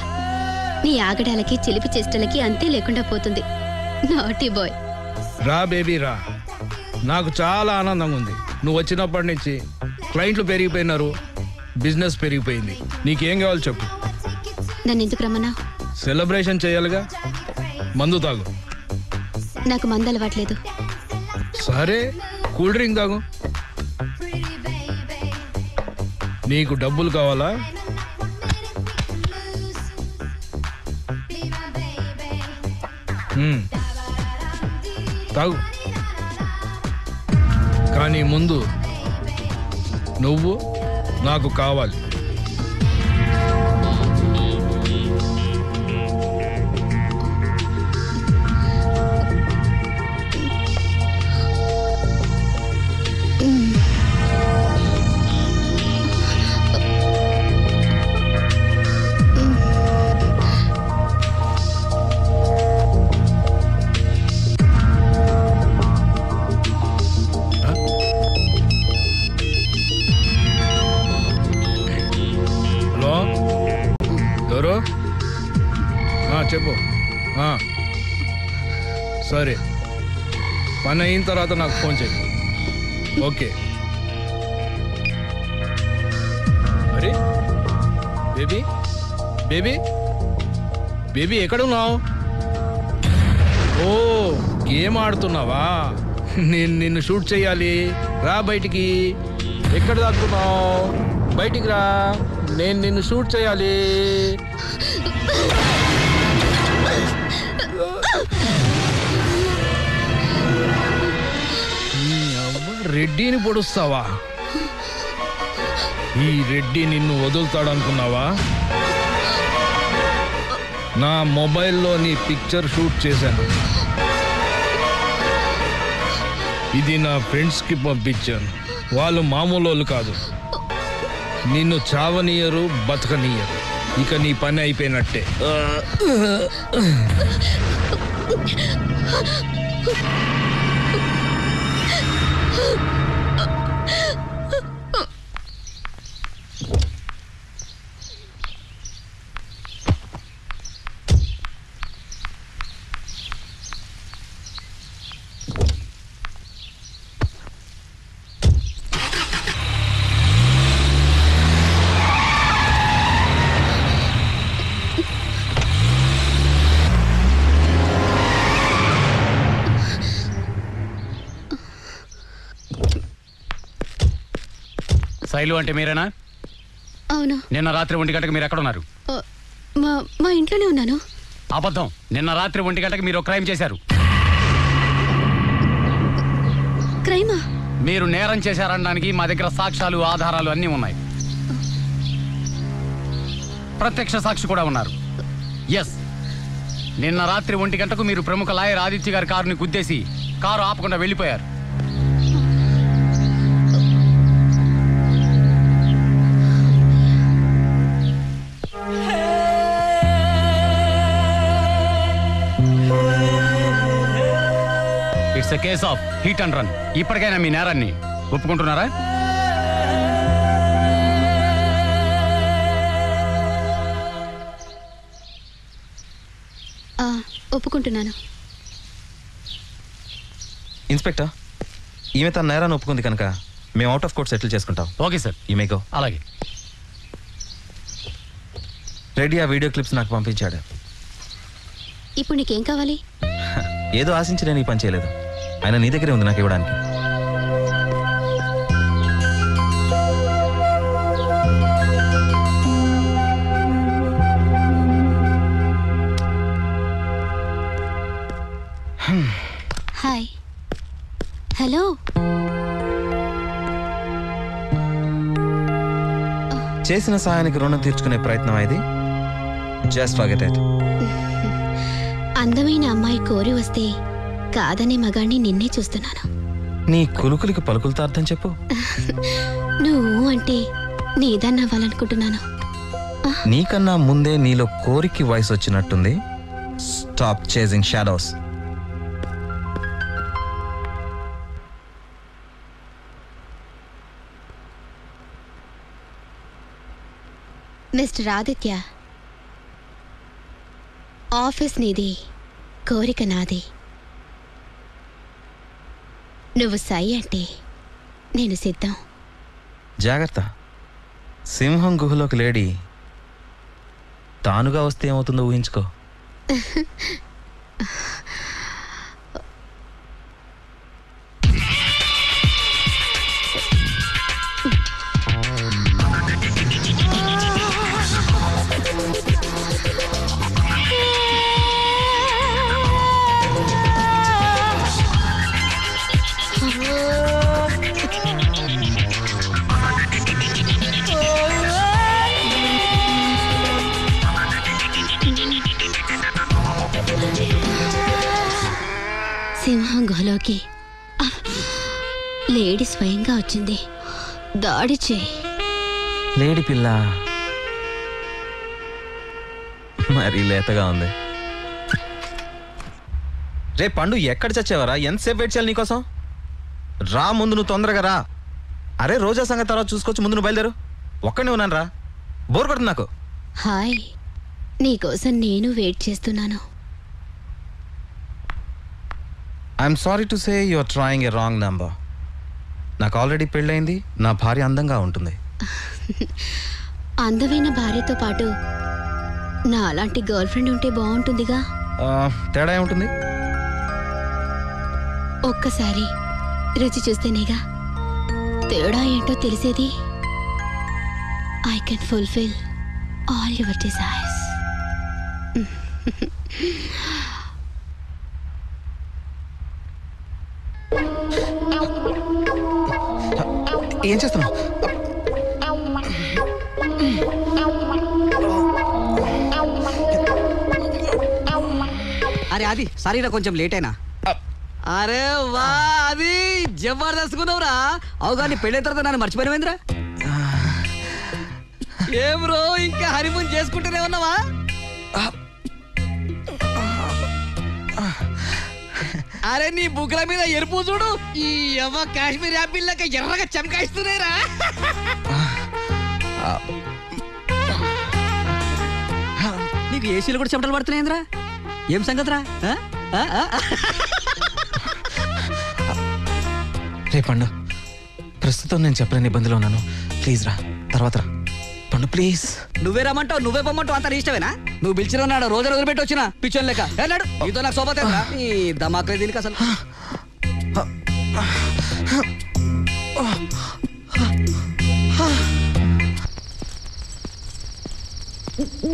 నీ ఆగడాలకి, చిలిపి చేష్టలకి అంతే లేకుండా పోతుంది. Naughty boy. రా బేబీ రా. నాకు చాలా ఆనందంగా ఉంది. నువ్వు వచ్చినప్పటి నుంచి క్లయింట్లు పెరిగిపోయినారు, బిజినెస్ పెరిగిపోయింది. నీకేం కావాలి చెప్పు. నన్ను ఎందుకు రమ్మన్నా? సెలబ్రేషన్ చేయాలిగా. మందు తాగు. నాకు మందు అలవాట్లేదు. సరే, కూల్ డ్రింక్ తాగు. నీకు డబ్బులు కావాలా? తాగు. కానీ ముందు నువ్వు నాకు కావాలి. చెప్పు. సరే, పని అయిన తర్వాత నాకు ఫోన్ చేయి. ఓకే. అరే బేబీ, బేబీ, బేబీ ఎక్కడున్నావు? ఓ, గేమ్ ఆడుతున్నావా? నేను నిన్ను షూట్ చేయాలి. రా బయటికి. ఎక్కడ దాక్కున్నావు? బయటికి రా, నేను నిన్ను షూట్ చేయాలి. రెడ్డిని పొడుస్తావా? ఈ రెడ్డి నిన్ను వదులుతాడనుకున్నావా? నా మొబైల్లో నీ పిక్చర్ షూట్ చేశాను. ఇది నా ఫ్రెండ్స్కి పంపించాను. వాళ్ళు మామూలు వాళ్ళు కాదు. నిన్ను చావనీయరు, బతకనీయరు. ఇక నీ పని అయిపోయినట్టే. శైలు అంటే మీరేనా? అవును. నిన్న రాత్రి 1 గంటకు మీరు ఎక్కడ ఉన్నారు? మా ఇంట్లోనే ఉన్నాను. అబద్ధం. నిన్న రాత్రి 1 గంటకు మీరు క్రైమ్ చేశారు. క్రైమా? మీరు నేరం చేశారనడానికి మా దగ్గర సాక్ష్యాలు ఆధారాలు అన్నీ ఉన్నాయి. ప్రత్యక్ష సాక్షి కూడా ఉన్నారు. ఎస్, నిన్న రాత్రి 1 గంటకు మీరు ప్రముఖ లాయర్ ఆదిత్య గారి కారుని గుద్దేసి కారు ఆపకుండా వెళ్ళిపోయారు. It's a case of hit and run. ఇప్పటికైనా మీ నేరాన్ని ఒప్పుకుంటున్నారా? ఒప్పుకుంటున్నాను. ఇన్స్పెక్టర్, ఈమె తన నేరాన్ని ఒప్పుకుంది కనుక మేము అవుట్ ఆఫ్ కోర్ట్ సెటిల్ చేసుకుంటాం. Okay sir. ఈమె గో. అలాగే. రెడీ ఆ వీడియో క్లిప్స్ నాకు పంపించాడు. ఇప్పుడు నీకేం కావాలి? ఏదో ఆశించి నేను ఈ పని చేయలేదు. ఆయన నీ దగ్గరే ఉంది నాకు ఇవ్వడానికి. హాయ్. హలో. చేసిన సాయానికి రుణం తీర్చుకునే ప్రయత్నం ఇది. Just forget it. అందమైన అమ్మాయి కోరి వస్తే కాదనే మగాణ్ణి నిన్నే చూస్తున్నాను. నీ కులుకులకి పలుకులతో అర్థం చెప్పు. నువ్వు అంటే నీదాన్ని అవ్వాలనుకుంటున్నాను. నీకన్నా ముందే నీలో కోరికి వయసు వచ్చినట్టుంది. Stop chasing shadows. Mister Aditya, office నీది, కోరిక నాది. నువ్వు సై అంటే నేను సిద్ధం. జాగ్రత్త. సింహం గుహలోకి లేడి తానుగా వస్తే ఏమవుతుందో ఊహించుకో. సింహం గుహలోకి లేడీ స్వయంగా వచ్చింది. దాడి చేయి. లేడీ పిల్ల మరీ లేతగా ఉంది. రే పండు, ఎక్కడ చచ్చేవరా? ఎంతసేపు వెయిట్ చేయాలి నీకోసం? రా, ముందు నువ్వు తొందరగా రా. అరే, రోజా సంగతి తర్వాత చూసుకోవచ్చు, ముందు నువ్వు బయలుదేరు. ఒక్కడే ఉన్నాను రా, బోర్ కొడుతుంది నాకు. హాయ్, నీకోసం నేను వెయిట్ చేస్తున్నాను. I'm sorry to say you are trying a wrong number. నాకు ఆల్రెడీ పెళ్ళయింది. నా భార్య అందంగా ఉంటుంది. అందమైన భార్యతో పాటు నా అలాంటి గర్ల్ ఫ్రెండ్ ఉంటే బాగుంటుందిగా. తేడా ఏముంటుంది? ఒక్కసారి రుచి చూస్తేనేగా తేడా ఏంటో తెలిసేది. I can fulfil all your desires. ఏం చేస్తున్నావు? అరే అది సారీరా, కొంచెం లేట్ అయినా. అరే వా, అది జబర్దస్త్ కున్నావురా. అవుగాని పెళ్ళైన తర్వాత నన్ను మర్చిపోయినవేంద్రా? ఏం బ్రో, ఇంకా హనీమూన్ చేసుకుంటూనే ఉన్నావా? అరే నీ బుగ్గల మీద ఎరుపు చూడు. ఈ యవ్వ కాశ్మీర్ యాపిల్ లెక్క ఎర్రగా చమకాయిస్తున్నాయిరా. నీకు ఏసీలు కూడా చెమటలు పడుతున్నాయింద్రా. ఏం సంగతిరా? రే పండు, ప్రస్తుతం నేను చెప్పలేని ఇబ్బందిలో ఉన్నాను. ప్లీజ్ రా, తర్వాత రా పండు, ప్లీజ్. నువ్వే రమ్మంటావు, నువ్వే పొమ్మంటావు, అంత ఇష్టమేనా? నువ్వు పిలిచినాడు రోజు రోజు పెట్టి వచ్చిన పిచ్చోన్ లెక్క అన్నాడు. నీతో నాకు శోభతేంద్రా? ఈ దమాకలే దీనికి అసలు. శైలు,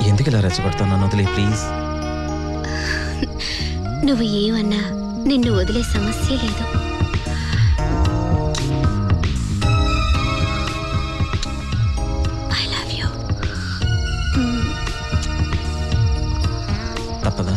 ఎందుకు ఇలా రెచ్చగొడతావు? నన్ను వదిలే ప్లీజ్. నువ్వు ఏమన్నా నిన్ను వదిలే సమస్య లేదు. I love you. తప్పదా?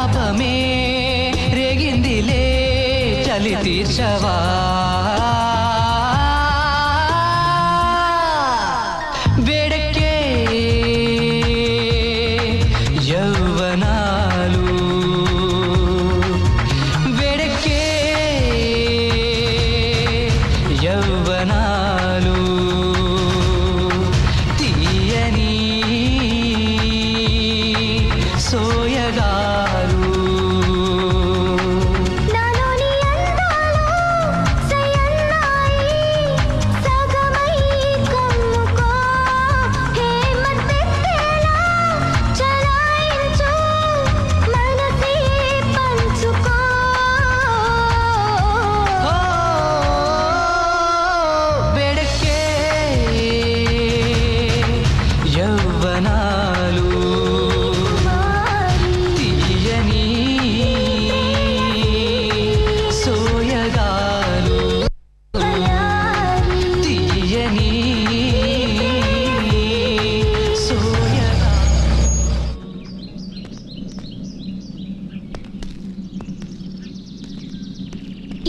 తాపమే రేగిందిలే చలి తీర్చవా వేడెక్కే యౌవనాలు వేడెక్కే యౌవనాలు తీయని సోయగాలు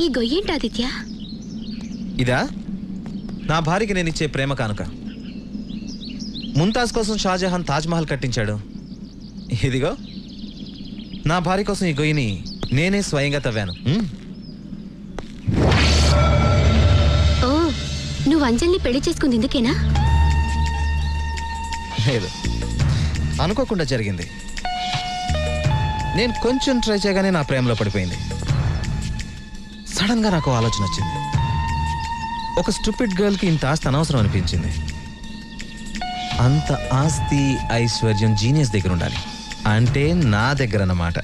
ఈ గొయ్యేంటి ఆదిత్య? ఇదా నా భార్యకి నేను ఇచ్చే ప్రేమ కానుక. ముంతాజ్ కోసం షాజహాన్ తాజ్మహల్ కట్టించాడు. ఇదిగో నా భార్య కోసం ఈ గొయ్యిని నేనే స్వయంగా తవ్వాను. ఓ, నువ్వు అంజలిని పెళ్లి చేసుకుంది ఇందుకేనా? లేదు, అనుకోకుండా జరిగింది. నేను కొంచెం ట్రై చేయగానే నా ప్రేమలో పడిపోయింది. సడన్ గా నాకు ఆలోచన వచ్చింది. ఒక స్టూపిడ్ గర్ల్ కి ఇంత ఆస్తి అనవసరం అనిపించింది. అంత ఆస్తి ఐశ్వర్యం జీనియస్ దగ్గర ఉండాలి, అంటే నా దగ్గర అన్నమాట.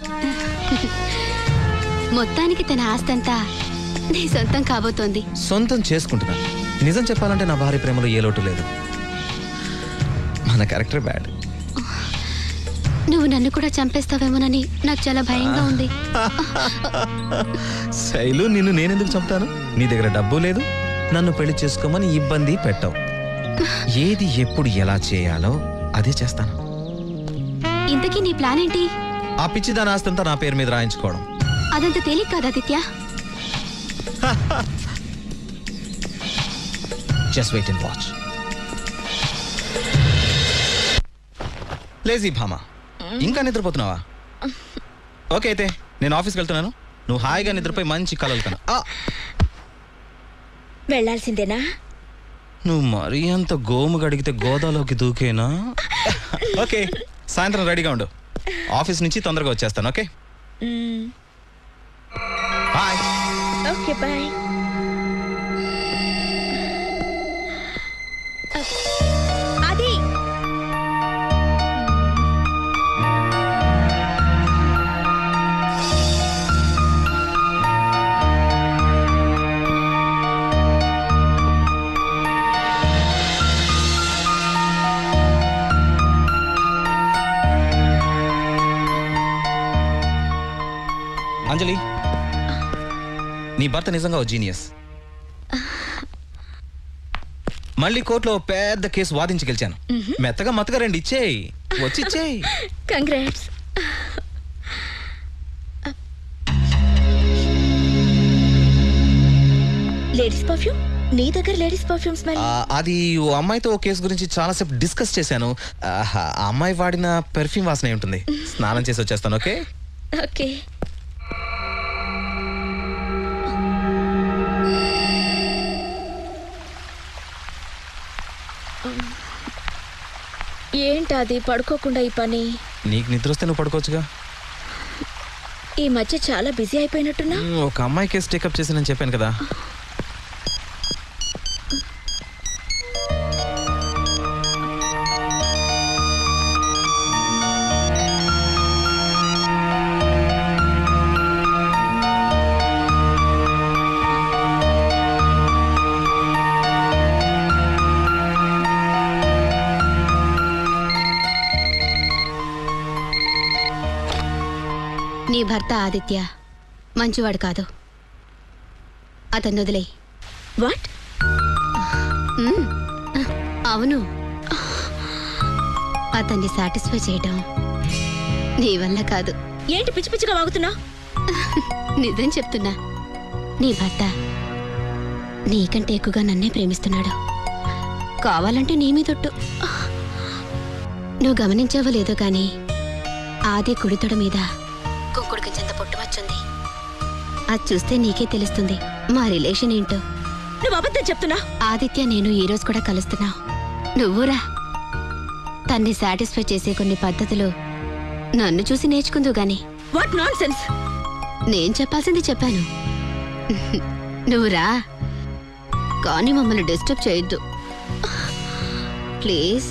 మొత్తానికి తన ఆస్తంతా నీ సొంతం కాబోతోంది. సొంతం చేసుకుంటున్నాను. నిజం చెప్పాలంటే నా భార్య ప్రేమలో ఏ లోటు లేదు. మన క్యారెక్టర్ బ్యాడ్. నువ్వు నన్ను కూడా చంపేస్తావేమోనని నాకు చాలా భయంగా ఉంది. శైలు, నిన్ను నేనెందుకు చంపుతాను? నీ దగ్గర డబ్బు లేదు, నన్ను పెళ్లి చేసుకోమని ఇబ్బంది పెట్టవు. ఏది ఎప్పుడు ఎలా చేయాలో అదే చేస్తాను. ఇంతకీ నీ ప్లాన్ ఏంటి? ఆ పిచ్చి దాని ఆస్తంతా నా పేరు మీద రాయించుకోవడం. అదంత తేలిక కాదు Aditya. Just wait and watch. Lazy భామా, ఇంకా నిద్రపోతున్నావా? ఓకే, అయితే నేను ఆఫీస్కి వెళ్తున్నాను. నువ్వు హాయిగా నిద్రపోయి మంచి కలలు కను. వెళ్ళాల్సిందేనా? నువ్వు మరీ అంత గోము గడిగితే గోదాలోకి దూకేనా? ఓకే, సాయంత్రం రెడీగా ఉండు. ఆఫీస్ నుంచి తొందరగా వచ్చేస్తాను. Okay bye. Okay bye. అది అంజలి, నీ భర్త నిజంగా ఓ జీనియస్. మళ్ళీ కోర్టులో పెద్ద కేసు వాదించి గెలిచాను. మెత్తగా మత్తగా రెండు ఇచ్చేయి, వచ్చి ఇచ్చేయి. కంగ్రాట్స్. Ladies perfume? నీ దగ్గర లేడీస్ పర్ఫ్యూమ్ స్మెల్? అది ఓ అమ్మాయితో ఓ కేసు గురించి చాలాసేపు డిస్కస్ చేశాను. ఆ అమ్మాయి వాడిన పెర్ఫ్యూమ్ వాసన ఉంటుంది. స్నానం చేసి వచ్చేస్తాను. Okay okay. ఏంటది పడుకోకుండా ఈ పని? నీకు నిద్ర వస్తే నువ్వు పడుకోవచ్చుగా. ఈ మధ్య చాలా బిజీ అయిపోయినట్టున్నా. ఒక అమ్మాయి కేసు టేకప్ చేసి నేను చెప్పాను కదా. నీ భర్త ఆదిత్య మంచివాడు కాదు. అతన్ని వదిలే. వాట్? అవును, అతన్ని సాటిస్ఫై చేయడం నీ వల్ల కాదు. ఏంటి పిచ్చి పిచ్చిగా వాగుతున్నా? నిజం చెప్తున్నా, నీ భర్త నీకంటే ఎక్కువగా నన్నే ప్రేమిస్తున్నాడు. కావాలంటే నీ మీదొట్టు. నువ్వు గమనించావో లేదో కానీ ఆది కుడితొడ మీద కుంకుడికి చెంత పొట్టుమచ్చుంది. అది చూస్తే నీకే తెలుస్తుంది మా రిలేషన్ ఏంటో. నువ్వు అబద్ధం చెప్తున్నా. ఆదిత్య నేను ఈ రోజు కూడా కలుస్తున్నావు. నువ్వురా. తన్ని సాటిస్ఫై చేసే కొన్ని పద్ధతులు నన్ను చూసి నేర్చుకుందు గాని. What non sense! నేను చెప్పాల్సింది చెప్పాను. నువ్వురా, కానీ మమ్మల్ని డిస్టర్బ్ చేయొద్దు ప్లీజ్.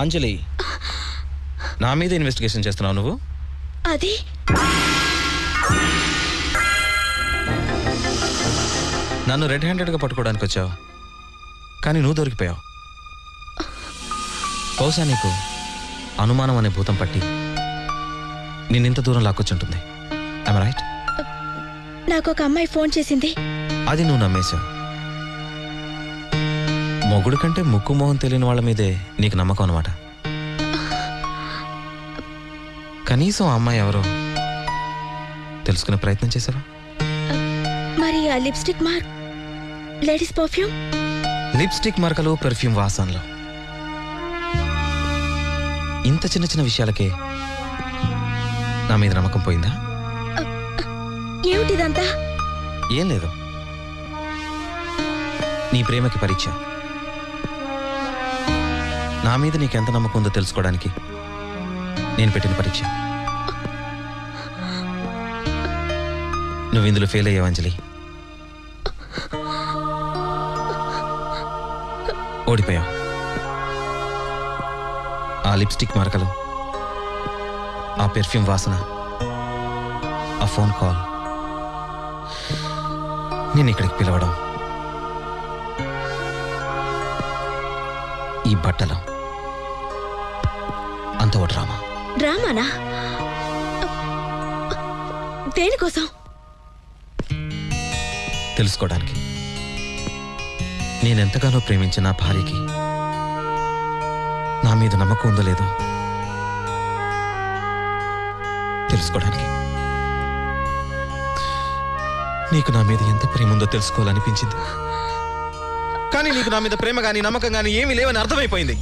అంజలి, నా మీద ఇన్వెస్టిగేషన్ చేస్తున్నావు నువ్వు? అది నన్ను రెడ్ హ్యాండెడ్గా పట్టుకోవడానికి వచ్చావు, కానీ నువ్వు దొరికిపోయావు. బహుశా నీకు అనుమానం అనే భూతం పట్టి నిన్నింత దూరం లాక్కొచ్చుంటుంది. I'm right? నాకు ఒక అమ్మాయి ఫోన్ చేసింది. అది నువ్వు నమ్మేశావు. మొగుడు కంటే ముక్కు మొహం తెలియని వాళ్ళ మీదే నీకు నమ్మకం అన్నమాట. కనీసం ఆ అమ్మాయి ఎవరో తెలుసుకునే ప్రయత్నం చేశావా? మరి ఆ lipstick mark, ladies perfume? Lipstick మార్కలు, పెర్ఫ్యూమ్ వాసనలు, ఇంత చిన్న చిన్న విషయాలకే నా మీద నమ్మకం పోయిందా? ఏమిటిదంతా? ఏం లేదు, నీ ప్రేమకి పరీక్ష. నా మీద నీకెంత నమ్మకం ఉందో తెలుసుకోవడానికి నేను పెట్టిన పరీక్ష. నువ్వు ఇందులో ఫెయిల్ అయ్యావు అంజలి. ఓడిపోయావు. ఆ లిప్స్టిక్ మార్కలు, ఆ పెర్ఫ్యూమ్ వాసన, ఆ ఫోన్ కాల్, నేను ఇక్కడికి పిలవడం, ఈ బట్టలు, అంత ఓ డ్రామా. డ్రామానా? దేనికోసం? తెలుసుకోవడానికి. నేనెంతగానో ప్రేమించిన నా భార్యకి నా మీద నమ్మకం ఉందో లేదో తెలుసుకోవడానికి. నీకు నా మీద ఎంత ప్రేమ ఉందో తెలుసుకోవాలనిపించింది, కానీ నీకు నా మీద ప్రేమ గానీ నమ్మకం గానీ ఏమీ లేవని అర్థమైపోయింది.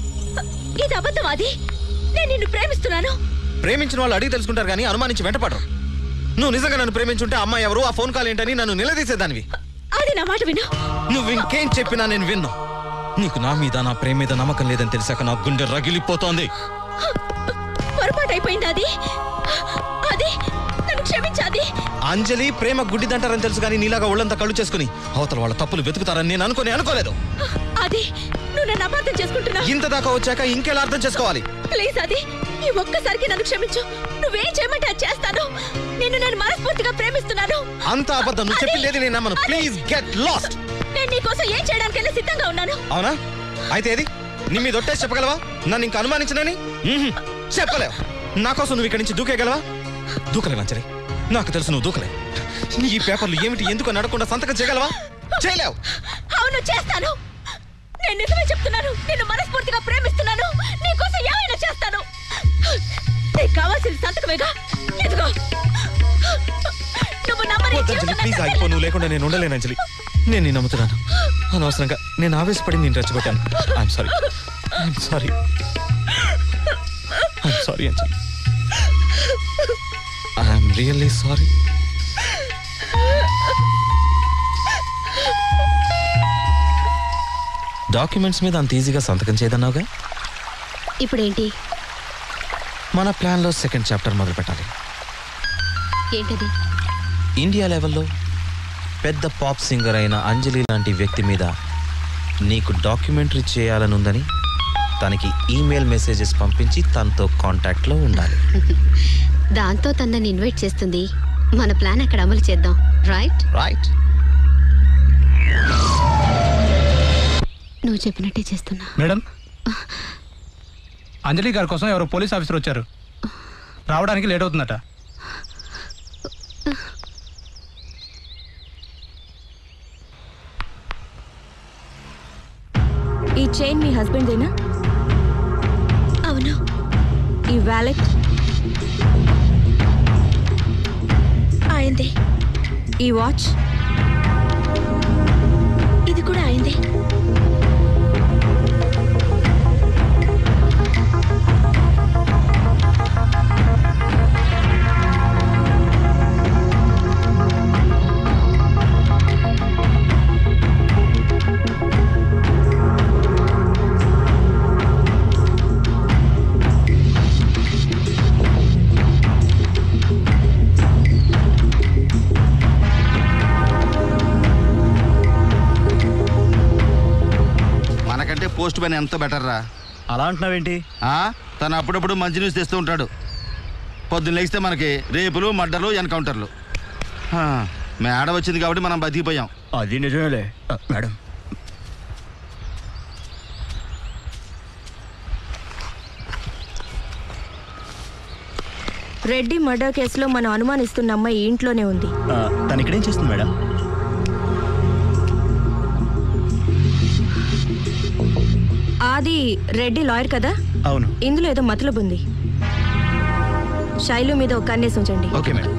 ఇది అబద్ధం. అది నేను నిన్ను ప్రేమిస్తున్నాను. ప్రేమించిన వాళ్ళు అడిగి తెలుసుకుంటారు కానీ అనుమానించి వెంటపడరు. నువ్వు నిజంగా నన్ను ప్రేమించుంటే అమ్మాయి ఎవరు, ఆ ఫోన్ కాల్ ఏంటని నన్ను నిలదీసేదానివి. అది నా మాట విను. నువ్వు ఇంకేం చెప్పినా నేను విన్ను. నీకు నా మీద, నా ప్రేమ మీద నమ్మకం లేదని తెలిసాక నా గుండె రగిలిపోతోంది. పొరపాటు అయిపోయింది. అది అది నన్ను క్షమించాది. అంజలి, ప్రేమ గుడ్డిదంటారని తెలుసు కానీ నీలాగా ఒళ్ళంతా కళ్ళు చేసుకుని అవతల వాళ్ళ తప్పులు వెతుకుతారని నేను అనుకోలేదు. అది నువ్వు నన్ను అపార్థం చేసుకుంటున్నా. ఇంత దాకా వచ్చాక ఇంకెలా అర్థం చేసుకోవాలి? ప్లీజ్ అది ఈ ఒక్కసారికి నన్ను క్షమించు. నువ్వేం చేయమంటే అది చేస్తాను. నేను మనస్ఫూర్తిగా ప్రేమిస్తున్నాను. అంత అబద్ధం. నువ్వు చెప్పింది నేను నమ్మను. Please get lost. నేను నీకోసం ఏం చేయడానికైనా సిద్ధంగా ఉన్నాను. అవునా? అయితే ఏది నీ మీద ఒట్టేసి చెప్పగలవా నన్ను ఇంకా అనుమానించనని? చెప్పలేవు. నా కోసం నువ్వు ఇక్కడి నుంచి దూకేయగలవా? దూకలేవు అంజలి, నాకు తెలుసు నువ్వు దూకలేవు. ఈ పేపర్లు ఏమిటి, ఎందుకు నడకుండా సంతకం చేయగలవా? చేయలేవు. అవును, చేస్తాను. నేను నిజమే చెప్తున్నాను. నేను మనస్ఫూర్తిగా ప్రేమిస్తున్నాను. నీకోసం ఏమైనా చేస్తాను. నీకు కావాల్సిన సంతకమేగా. ఇదిగో. నువ్వు నమ్మని ప్లీజ్ ఆగిపో. నువ్వు లేకుండా నేను ఉండలేను అంజలి. నేను నిన్ను నమ్ముతున్నాను. అనవసరంగా నేను ఆవేశపడి నేను రెచ్చగొట్టాను. I'm sorry Anjali. I'm really sorry. Documents మీద అంత ఈజీగా సంతకం చేయదన్నావుగా. ఇప్పుడేంటి? మన ప్లాన్లో సెకండ్ చాప్టర్ మొదలు పెట్టాలి. ఏంటది? ఇండియా లెవెల్లో పెద్ద పాప్ సింగర్ అయిన అంజలి లాంటి వ్యక్తి మీద నీకు డాక్యుమెంటరీ చేయాలనుందని తనకి ఈమెయిల్ మెసేజెస్ పంపించి తనతో కాంటాక్ట్లో ఉండాలి. దాంతో తనని ఇన్వైట్ చేస్తుంది. మన ప్లాన్ అక్కడ అమలు చేద్దాం. రైట్? రైట్. నువ్వు చెప్పినట్టే చేస్తున్నా. మేడం, అంజలి గారి కోసం ఎవరో పోలీస్ ఆఫీసర్ వచ్చారు. రావడానికి లేట్ అవుతుందట. ఈ చైన్ మీ హస్బెండ్దేనా? అవును. ఈ వ్యాలెట్ అయిందే. ఈ వాచ్ ఇది కూడా అయిందే. పోస్ట్ మ్యాన్ ఎంత బెటర్ రా. అలా అంటున్నావేంటి? తను అప్పుడప్పుడు మంచి న్యూస్ తెస్తూ ఉంటాడు. పొద్దున్న లేస్తే మనకి రేపులు, మర్డర్లు, ఎన్కౌంటర్లు. మేడ వచ్చింది కాబట్టి మనం బతికిపోయాం. అది నిజమేలే మేడం. రెడ్డి మర్డర్ కేసులో మనం అనుమానిస్తున్న అమ్మాయి ఇంట్లోనే ఉంది. తను ఇక్కడేం చేస్తుంది మేడం? ఆది రెడ్డి లాయర్ కదా? అవును. ఇందులో ఏదో మతలబు ఉంది. శైలు మీద ఒక కన్నేసి ఉంచండి. Okay madam.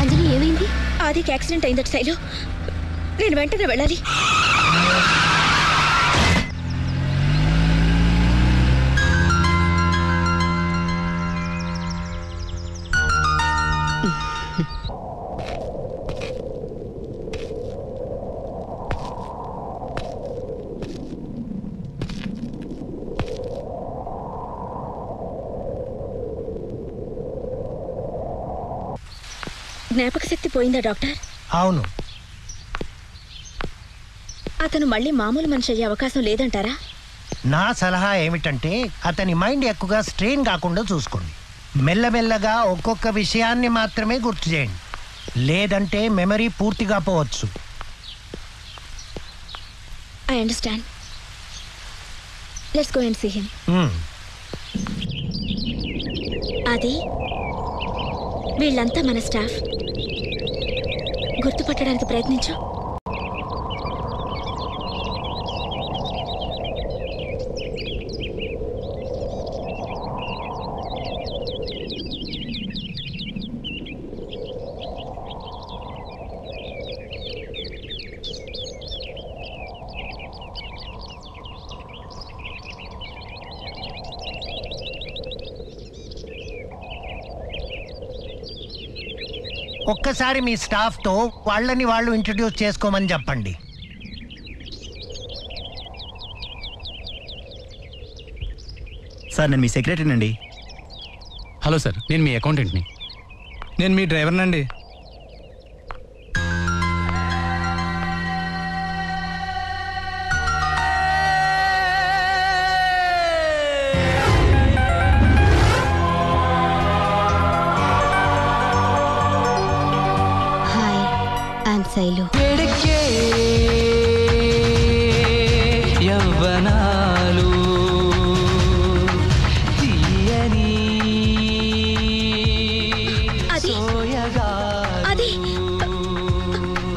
అంజలి ఏమైంది? ఆదికి యాక్సిడెంట్ అయిందట శైలు. నేను వెంటనే వెళ్ళాలి. జ్ఞాపక శక్తి పోయిందా డాక్టర్? అవును. అతను మళ్ళీ మామూలు మనిషి అయ్యే అవకాశం లేదంటారా? నా సలహా ఏమిటంటే అతని మైండ్ ఎక్కువగా స్ట్రెయిన్ కాకుండా చూసుకోండి. మెల్లమెల్లగా ఒక్కొక్క విషయాన్ని మాత్రమే గుర్తు చేయండి. లేదంటే మెమరీ పూర్తిగా పోవచ్చు. I understand. Let's go and see him. అది వీళ్ళంతా మన స్టాఫ్. గుర్తుపట్టడానికి ప్రయత్నించు. ఒక్కసారి మీ స్టాఫ్తో వాళ్ళని వాళ్ళు ఇంట్రడ్యూస్ చేసుకోమని చెప్పండి. సార్, నేను మీ సెక్రటరీనండి. హలో సార్, నేను మీ అకౌంటెంట్ని. నేను మీ డ్రైవర్నండి. శైలు. యవ్వనాలు తీయని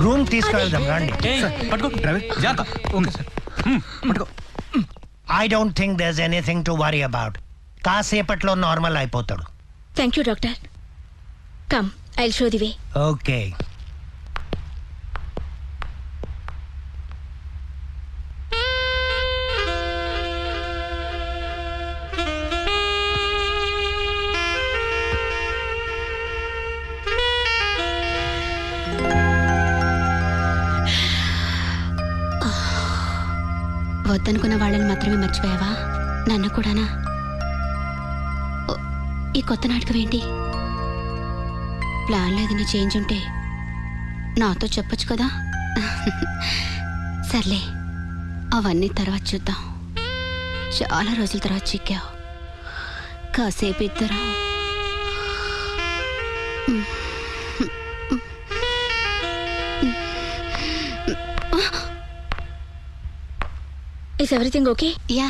రూమ్ తీసుకెళ్దాం రండి. I don't think there's anything to worry about. కాసేపట్లో నార్మల్ అయిపోతాడు. Thank you doctor. Come, I'll show the way. Okay. వద్దనుకున్న వాళ్ళని మాత్రమే మర్చిపోయావా? నన్ను కూడానా? ఈ కొత్త నాటకం ఏంటి? ప్లాన్లో ఏదైనా చేంజ్ ఉంటే నాతో చెప్పొచ్చు కదా. సర్లే, అవన్నీ తర్వాత చూద్దాం. చాలా రోజుల తర్వాత చిక్కావు. కాసేపు ఇద్దరం ఇస్ ఎవ్రీథింగ్ ఓకే? యా.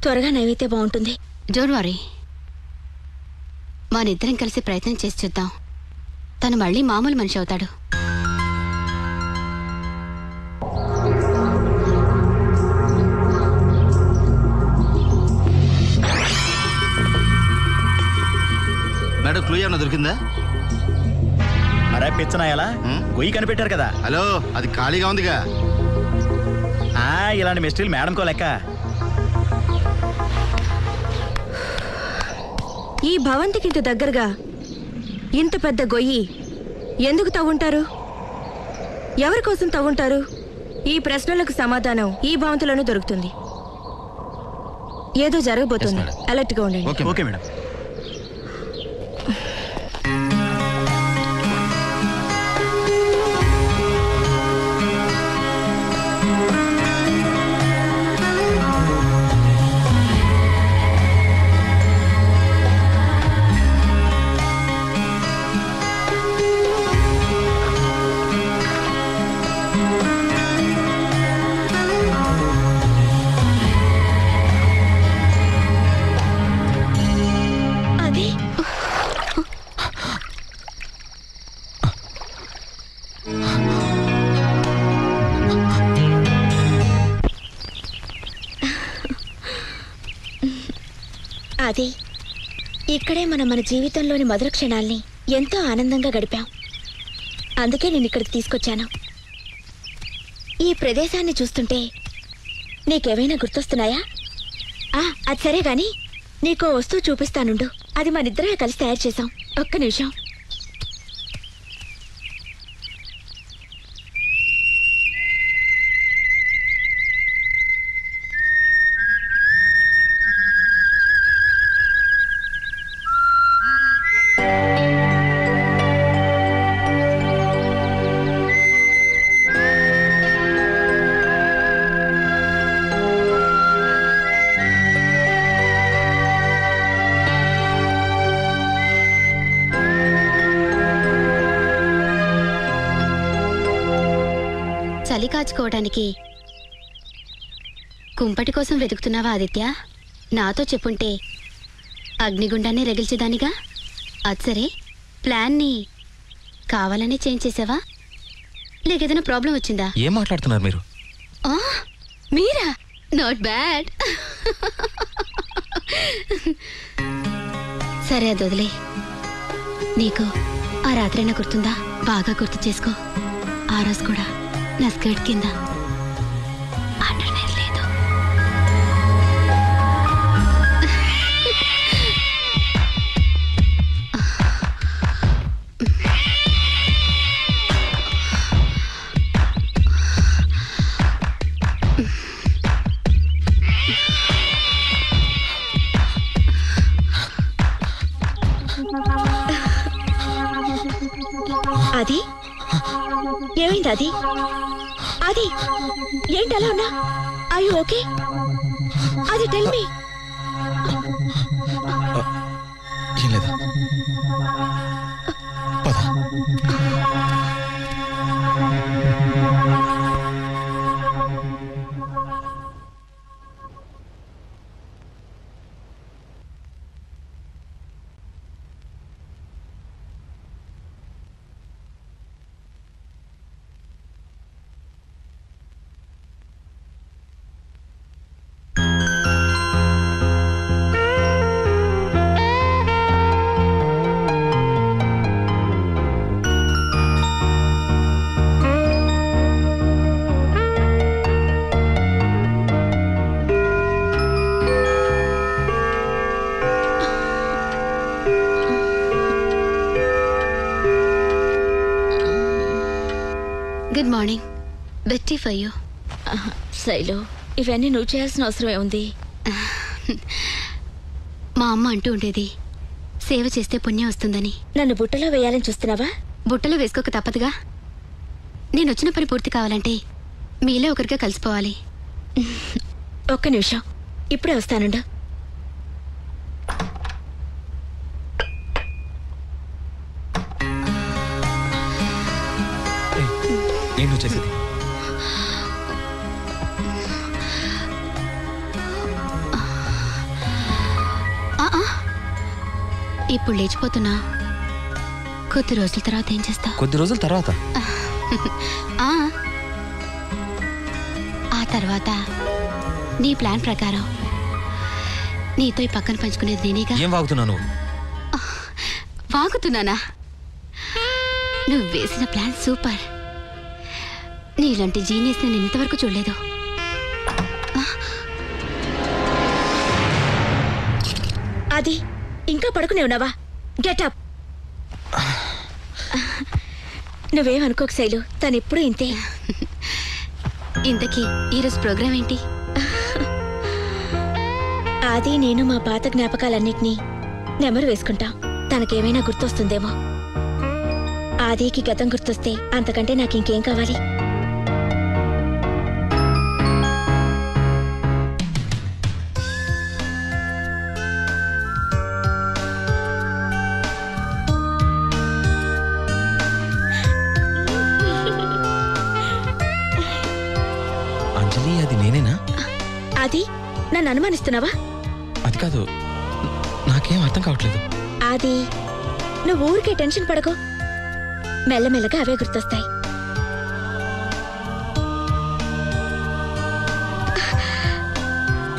త్వరగా నైవేతే బాగుంటుంది. డోంట్ వరీ, మనిద్దరం కలిసి ప్రయత్నం చేసి చూద్దాం. తను మళ్ళీ మామూలు మనిషి అవుతాడు. మేడం క్లూ ఏమన్నా దొరికిందా? మరే పిచ్చనాయాలా గొయ్యి కనిపెట్టారు కదా. హలో, అది ఖాళీగా ఉందిగా. ఇలాంటి మిస్టరీలు మేడంకో లెక్క. ఈ భవంతికి ఇంత దగ్గరగా ఇంత పెద్ద గొయ్యి ఎందుకు తవ్వుంటారు? ఎవరి కోసం తవ్వుంటారు? ఈ ప్రశ్నలకు సమాధానం ఈ భవంతిలోనే దొరుకుతుంది. ఏదో జరగబోతుంది. అలర్ట్ గా ఉండండి. Okay madam. అది ఇక్కడే మన జీవితంలోని మధుర క్షణాల్ని ఎంతో ఆనందంగా గడిపాం. అందుకే నేను ఇక్కడికి తీసుకొచ్చాను. ఈ ప్రదేశాన్ని చూస్తుంటే నీకేమైనా గుర్తొస్తున్నాయా? అది సరే గాని నీకో వస్తువు చూపిస్తానుండు. అది మనిద్దరే కలిసి తయారు చేశాం. ఒక్క నిమిషం. చలి కాచుకోవడానికి కుంపటి కోసం వెతుకుతున్నావా ఆదిత్య? నాతో చెప్పుంటే అగ్నిగుండాన్ని రగిల్చేదానిగా. అది సరే, ప్లాన్ని కావాలనే చేంజ్ చేసావా, లేకేదైనా ప్రాబ్లం వచ్చిందా? ఏం మాట్లాడుతున్నారు మీరు? మీరా? Not bad. సరే, అది వదిలే. నీకు ఆ రాత్రైనా గుర్తుందా? బాగా గుర్తు చేసుకో. ఆ రోజు కూడా నా స్కర్ట్ కింద అండర్వేర్ లేదు. అది ఏమైంది? అది అది ఏంటి అలా ఉన్నా? I you okay? అది టెల్ మీ. ఏం లేదు. Good morning. Bed tea for you. Shailu, ఇవన్నీ నువ్వు చేయాల్సిన అవసరమే ఉంది. మా అమ్మ అంటూ ఉండేది సేవ చేస్తే పుణ్యం వస్తుందని. నన్ను బుట్టలో వేయాలని చూస్తున్నావా? బుట్టలో వేసుకోక తప్పదుగా. నేను వచ్చిన పని పూర్తి కావాలంటే మీలో ఒకరిగా కలిసిపోవాలి. ఒక్క నిమిషం, ఇప్పుడే వస్తానుండు. ఏంటి వచ్చేసింది? ఇప్పుడు లేచిపోతున్నా. కొద్ది రోజుల తర్వాత ఏం చేస్తావు? కొద్ది రోజుల తర్వాత ఆ తర్వాత నీ ప్లాన్ ప్రకారం నీతో ఈ పక్కన పంచుకునేది నేనేగా. ఏం వాగుతున్నావు నువ్వు? వాగుతున్నానా? నువ్వు వేసిన ప్లాన్ సూపర్. నీలాంటి జీనియస్ నేను ఇంతవరకు చూడలేదు. అది ఇంకా పడుకునే ఉన్నావా? గెటప్. నువ్వేమనుకోక శైలు, తను ఎప్పుడూ ఇంతే. ఇంతకీ ఈరోజు ప్రోగ్రాం ఏంటి? అది నేను మా పాత జ్ఞాపకాలన్నిటినీ నెమరు వేసుకుంటాం. తనకేమైనా గుర్తొస్తుందేమో. ఆదికి గతం గుర్తొస్తే అంతకంటే నాకు ఇంకేం కావాలి? అంజలి, అది నేనేనా? అది నన్ను అనుమానిస్తున్నావా? అది కాదు, నాకేం అర్థం కావట్లేదు. అది నువ్వు ఊరికే టెన్షన్ పడకు. మెల్లమెల్లగా అవే గుర్తొస్తాయి.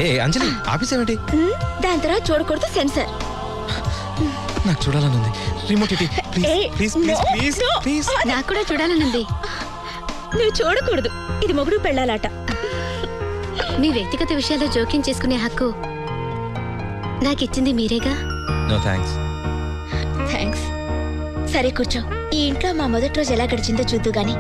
ఏ అంజలి, ఆఫీసేమిటి? దాని తర్వాత చూడకూడదు సెన్సర్. నాకు చూడాలనుంది. రిమోట్ ఇటీ. Please please please please. నాకు కూడా చూడాలనుంది. నువ్వు చూడకూడదు. ఇది మొగుడు పెళ్ళాలాట. మీ వ్యక్తిగత విషయాల్లో జోక్యం చేసుకునే హక్కు నాకిచ్చింది మీరేగా. No thanks. థ్యాంక్స్. సరే కూర్చో. ఈ ఇంట్లో మా మొదటి రోజు ఎలా గడిచిందో చూద్దు గాని.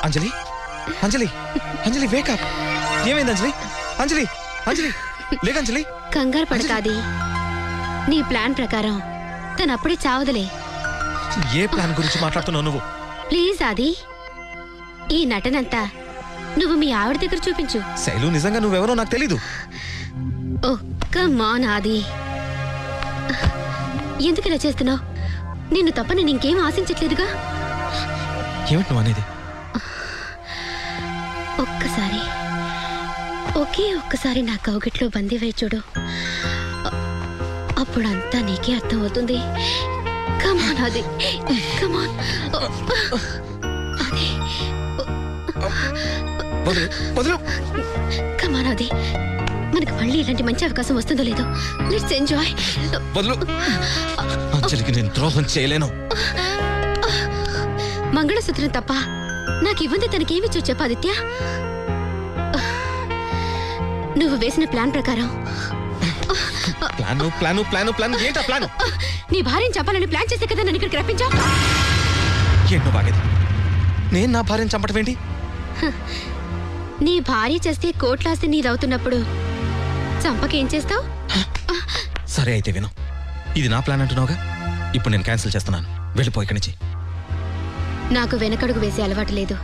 అంజలి, అంజలి, అంజలి వేకప్. ఏమైంది అంజలి? అంజలి, అంజలి లేకంజలి. కంగారు పడకాది. నీ ప్లాన్ ప్రకారం తను అప్పుడే చావదులే. ఏ ప్లాన్ గురించి మాట్లాడుతున్నావు నువ్వు? ప్లీజ్ ఆది, ఈ నటనంతా నువ్వు మీ ఆవిడ దగ్గర చూపించు. శైలు, నిజంగా నువ్వెవరో నాకు తెలీదు. ఓ కమ్ ఆన్ ఆది, ఎందుకు ఇలా చేస్తున్నావు? నిన్ను తప్ప నేను ఇంకేం ఆశించట్లేదుగా. ఏమిటి నువ్వు అనేది? ఒక్కసారి, ఒకే ఒక్కసారి నా కౌగిట్లో బందీవై చూడు. అప్పుడంతా నీకే అర్థం అవుతుంది. కమాన్ అది, కమాన్ అది, కమాన్ అది. మనకు మళ్ళీ ఇలాంటి మంచి అవకాశం వస్తుందో లేదో. Let's enjoy. అంజలికి నేను ద్రోహం చేయలేను. మంగళసూత్రం తప్ప నాకు ఇవ్వంది తనకేమిచ్చో చెప్పాదిత్య. నువ్వు వేసిన ప్లాన్ ప్రకారం ప్లాను ప్లాను ప్లాను ప్లాను ఏంటా ప్లాను? నీ భార్యను చంపాలని ప్లాన్ చేసే కదా నన్ను ఇక్కడికి రప్పించావు. ఏంటో బాగేది. నేను నా భార్యను చంపటం ఏంటి? నీ భార్య చేస్తే కోట్లాస్తి నీదవుతున్నప్పుడు చంపకేం చేస్తావు? సరే అయితే విను, ఇది నా ప్లాన్ అంటున్నావుగా. ఇప్పుడు నేను క్యాన్సిల్ చేస్తున్నాను. వెళ్ళిపో ఇక్కడి నుంచి. నాకు వెనకడుగు వేసే అలవాటు లేదు.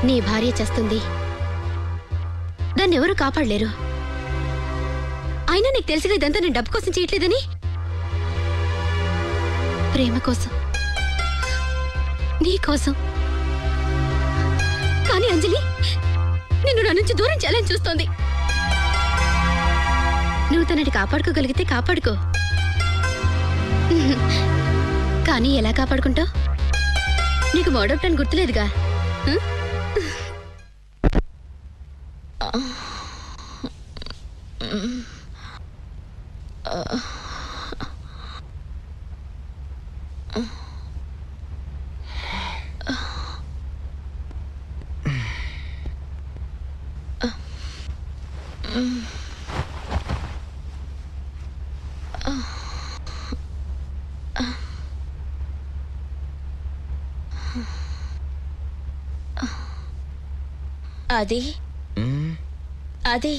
నీ భార్య చేస్తుంది, దాన్ని ఎవరూ కాపాడలేరు. అయినా నీకు తెలిసిన ఇదంతా నేను డబ్బు కోసం చేయట్లేదని. ప్రేమ కోసం, నీ కోసం. కానీ అంజలి నిన్ను నా నుంచి దూరం చేయాలని చూస్తోంది. నువ్వు తనని కాపాడుకోగలిగితే కాపాడుకో. కానీ ఎలా కాపాడుకుంటావు? నీకు మోడల్ ప్లాన్ గుర్తులేదుగా. అది అది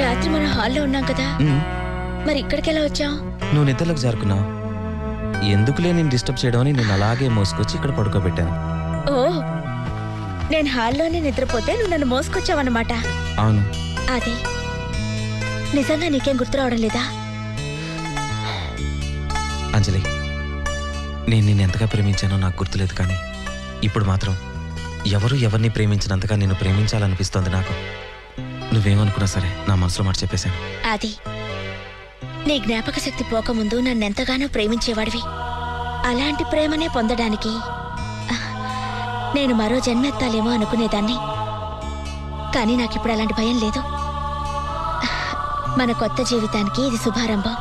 రాత్రి మనం హాల్లో ఉన్నాం కదా, మరి ఇక్కడికి ఎలా వచ్చావు? నువ్వు నిద్రలోకి జారుకున్నావు. ఎందుకులే నేను డిస్టర్బ్ చేయడం అని నేను అలాగే మోసుకొచ్చి ఇక్కడ పడుకోబెట్టాను. ఓ, నేను హాల్లోనే నిద్రపోతే నువ్వు నన్ను మోసుకొచ్చావన్నమాట. అవును. అది నిజంగా నీకేం గుర్తు రావడం లేదా? అంజలి, నేను నిన్ను ఎంతగా ప్రేమించానో నాకు గుర్తులేదు, కానీ ఇప్పుడు మాత్రం ఎవరు ఎవరిని ప్రేమించినంతగా నిన్ను ప్రేమించాలనిపిస్తోంది నాకు. నువ్వేమనుకున్నా సరే నా మనసులో మాట చెప్పేశాను. అది నీ జ్ఞాపక శక్తి పోకముందు నన్నెంతగానో ప్రేమించేవాడివి. అలాంటి ప్రేమనే పొందడానికి నేను మరో జన్మెత్తాలేమో అనుకునేదాన్ని. కానీ నాకిప్పుడు అలాంటి భయం లేదు. మన కొత్త జీవితానికి ఇది శుభారంభం.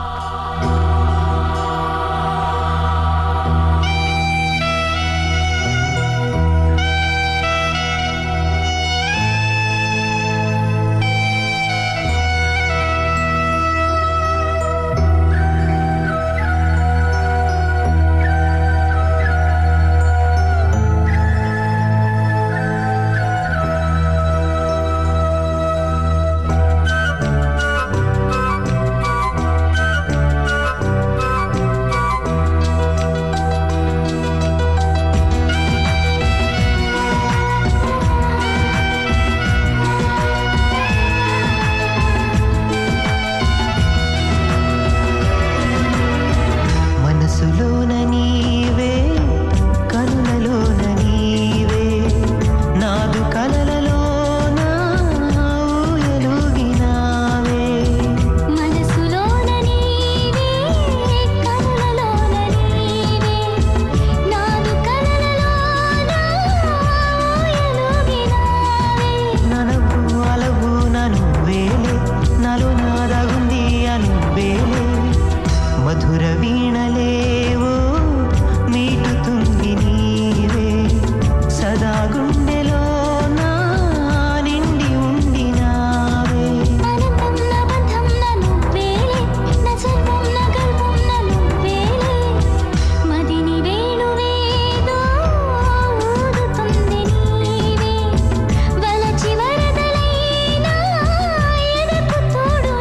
వలచి వరదలైనా ఎదకు తోడు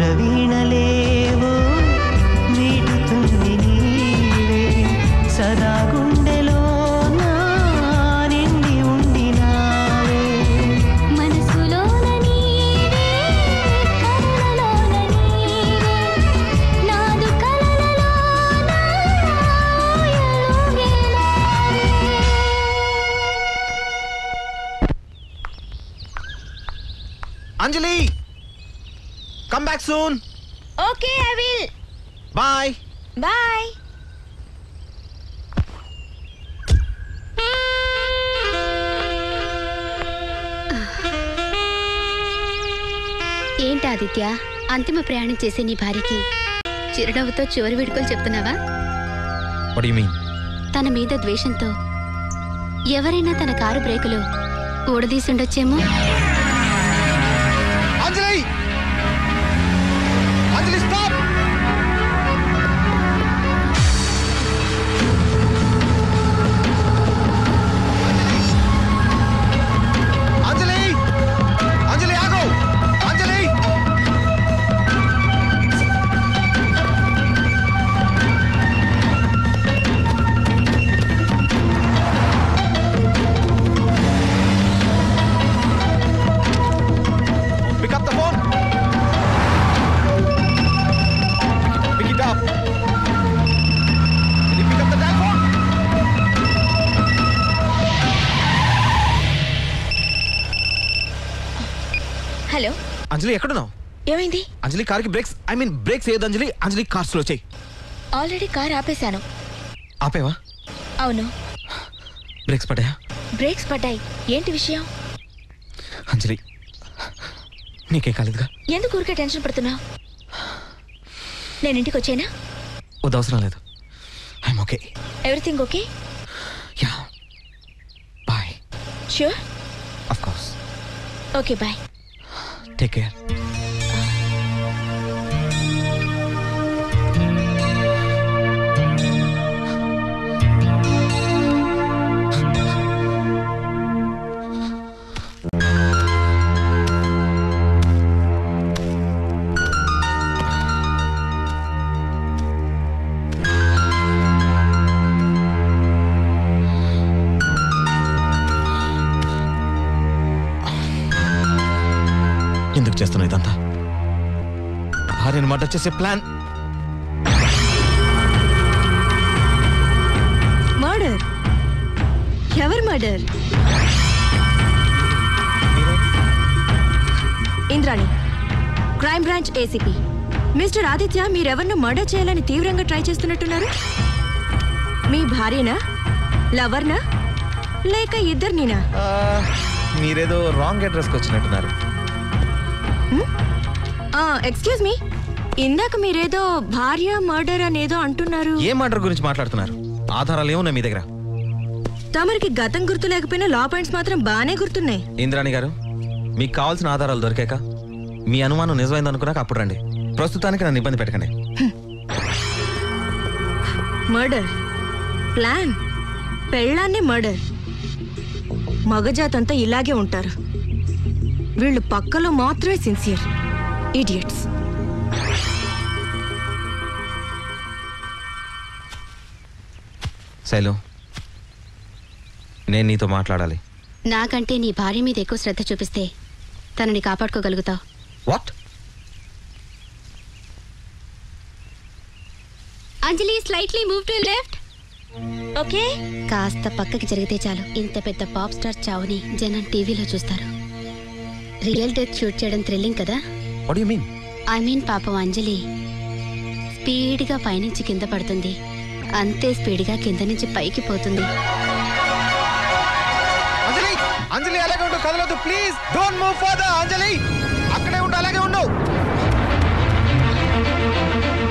స్వరవీణలేవో మీటుతుంది నీవే సదా గుండెలో నా నిండి ఉండినావే మనసులోన నీవే కలలోన నీవే నాదు కలలలోన Anjali come back soon. Okay I will. Bye bye. ఏంటి ఆదిత్య, అంతిమ ప్రయాణం చేసే నీ భార్యకి చిరునవ్వుతో చివరి వేడుకలు చెప్తున్నావా? What do you mean? తన మీద ద్వేషంతో ఎవరైనా తన కారు బ్రేకులు ఊడదీసుండొచ్చేమో. అంజలి అంజలి స్టాప్. అంజలి అంజలి ఆగు. అంజలి pick up the phone. Pick it up. Can you pick up the telephone? Hello, Anjali ఎక్కడున్నావు? ఏమైంది? అంజలి కార్కి బ్రేక్స్ బ్రేక్స్ ఏది అంజలి? అంజలి కార్ స్లో చేయి. ఆల్రెడీ కార్ ఆపేశాను. ఆపేవా? అవును, బ్రేక్స్ పడ్డాయా? బ్రేక్స్ పడ్డాయి. ఏంటి విషయం? అంజలి నీకేం కాలేదుగా? ఎందుకు ఊరికే టెన్షన్ పడుతున్నావు? నేను ఇంటికి వచ్చేనా? వద్దు, అవసరం లేదు. I'm okay. Everything okay? Yeah. Bye. Sure? Of course. Okay, bye. Take care. ఎందుకు చేస్తున్నావు ఇదంతా? భార్యను మర్డర్ చేసే ప్లాన్. మర్డర్? ఎవరు murder? Indrani, crime branch ACP. Mister Aditya, మీరెవరినో మర్డర్ చేయాలని తీవ్రంగా ట్రై చేస్తున్నట్టున్నారు. మీ భార్యనా, లవర్నా, లేక ఇద్దరినీనా? మీరేదో రాంగ్ అడ్రస్కి వచ్చినట్టున్నారు. ఎక్స్క్యూజ్ మీ, ఇందాక మీరేదో భార్య మర్డర్ అనేదో అంటున్నారు. ఏ మర్డర్ గురించి మాట్లాడుతున్నారు? ఆధారాలు ఏమున్నాయి మీ దగ్గర? తమరికి గతం గుర్తు లేకపోయినా లా పాయింట్స్ మాత్రం బాగానే గుర్తున్నాయి. ఇంద్రాణి గారు, మీకు కావాల్సిన ఆధారాలు దొరికాక మీ అనుమానం నిజమైంది అనుకున్నాక అప్పుడు రండి. ప్రస్తుతానికి నన్ను ఇబ్బంది పెట్టకండి. మర్డర్ ప్లాన్, పెళ్ళాన్ని మర్డర్. మగజాతంతా ఇలాగే ఉంటారు. వీళ్ళు పక్కలో మాత్రమే సిన్సియర్. ఇడియట్స్. శైలు, నేను నీతో మాట్లాడాలి. నాకంటే నీ భార్య మీద ఎక్కువ శ్రద్ధ చూపిస్తే తనని కాపాడుకోగలుగుతావు. What? Anjali, slightly move to left. Okay, కాస్త పక్కకి జరిగితే చాలు. ఇంత పెద్ద పాప్ స్టార్ చావుని జనం టీవీలో చూస్తారు. రియల్ డెత్ షూట్ చేయడం థ్రిల్లింగ్ కదా? What you mean? I mean పాపం అంజలి స్పీడ్గా పైనుంచి కింద పడుతుంది, అంతే స్పీడ్గా కింద నుంచి పైకి పోతుంది. అంజలి, అంజలి అలాగే ఉండు, కదలొద్దు please. Don't move further. Anjali అక్కడే ఉండు, అలాగే ఉండు.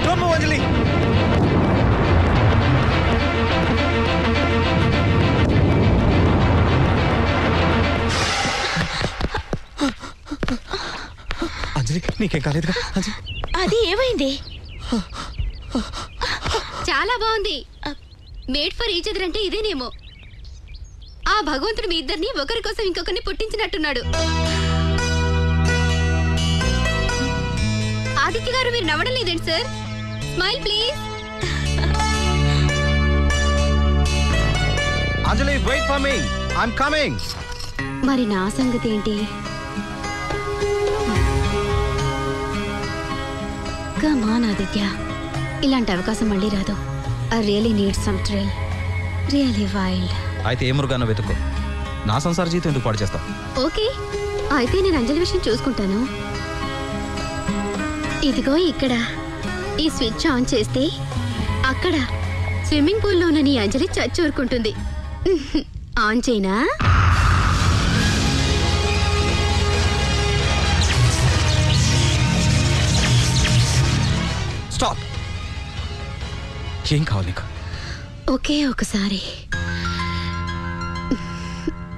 డోంట్ మూవ్ అంజలి. అంజలి నీకేం కాలేదుగా? అంజలి, అది ఏమైంది? చాలా బాగుంది. మేడ్ ఫర్ ఈచ్ అదర్ అంటే ఇదేనేమో. ఆ భగవంతుడు మీ ఇద్దరిని ఒకరి కోసం ఇంకొకరిని పుట్టించినట్టున్నాడు. ఆదిత్య గారు మీరు నవ్వడం లేదండి sir. Smile please. Anjali wait for me, I'm coming. మరి నా సంగతి ఏంటి? కమ్ ఆన్ ఆదిత్య, ఇలాంటి అవకాశం మళ్ళీ రాదు. I really need some thrill, really wild. అయితే ఏ మృగానో వెతుక్కో, నా సంసార జీవితం ఎందుకు పాడు చేస్తావు? ఓకే, అయితే నేను అంజలి విషయం చూసుకుంటాను. ఇదిగో ఇక్కడ ఈ స్విచ్ ఆన్ చేస్తే అక్కడ స్విమ్మింగ్ పూల్లో ఉన్న నీ అంజలి చచ్చూరుకుంటుంది. ఆన్ చేయనా? స్టాప్. ఏం కావాలి నీకు? ఒకే ఒకసారి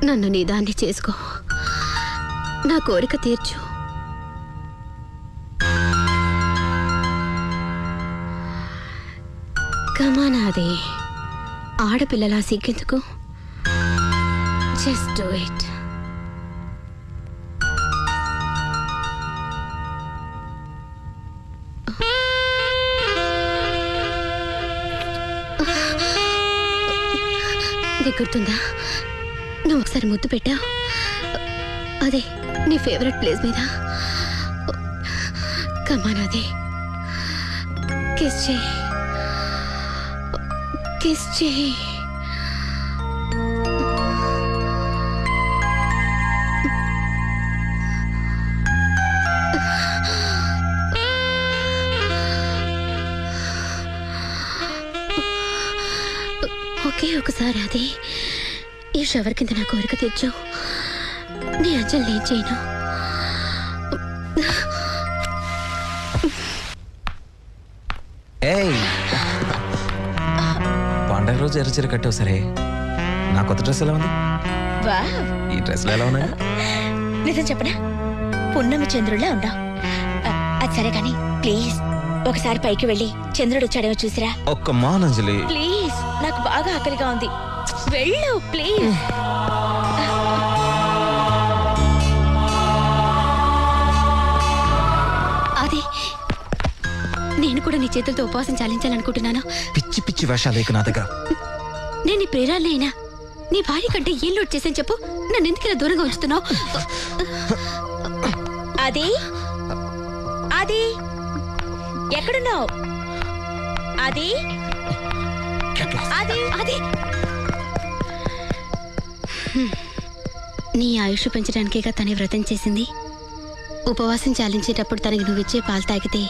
నన్ను నీదాన్ని చేసుకో, నా కోరిక తీర్చు. కమానాది, ఆడపిల్లలా సిగ్గెందుకు? Just do it. నీకు గుర్తుందా, నువ్వు ఒకసారి ముద్దు పెట్టావు, అదే నీ ఫేవరెట్ ప్లేస్ మీద. కమానాది, కిస్ చేయి, కిస్ చేయి. ఒకే ఒకసారి అది ఈ షవర్ కింద నా కోరిక తీర్చు. నీ అంజలి ఏం చేయను. ఏయ్, పండగ రోజు ఎర్రచీర కట్టావు సరే, నా కొత్త డ్రెస్ ఎలా ఉంది? ఈ డ్రెస్లో ఎలా ఉన్నాయి? నిజం చెప్పనా, పున్నమి చంద్రుడిలా ఉన్నావు. అది సరే కానీ ప్లీజ్ ఒకసారి పైకి వెళ్ళి చంద్రుడు వచ్చాడేమో చూసిరా. ఒక్క మానంజలి ప్లీజ్, నాకు బాగా ఆకలిగా ఉంది. వెళ్ళు ప్లీజ్. అది నేను కూడా నీ చేతులతో ఉపవాసం చాలించాలనుకుంటున్నాను. పిచ్చి పిచ్చి వేషాలు నా దగ్గర. నేను నీ ప్రేరాలైనా నీ భార్య కంటే ఏం లోటు చేశాను చెప్పు. నన్ను ఎందుకు ఇలా దూరంగా ఉంచుతున్నావు? అది అది ఎక్కడున్నావు? అది అది అది నీ ఆయుష్ పెంచడానికేగా తనే వ్రతం చేసింది. ఉపవాసం చాలించేటప్పుడు తనకి నువ్విచ్చే పాలు తాగితే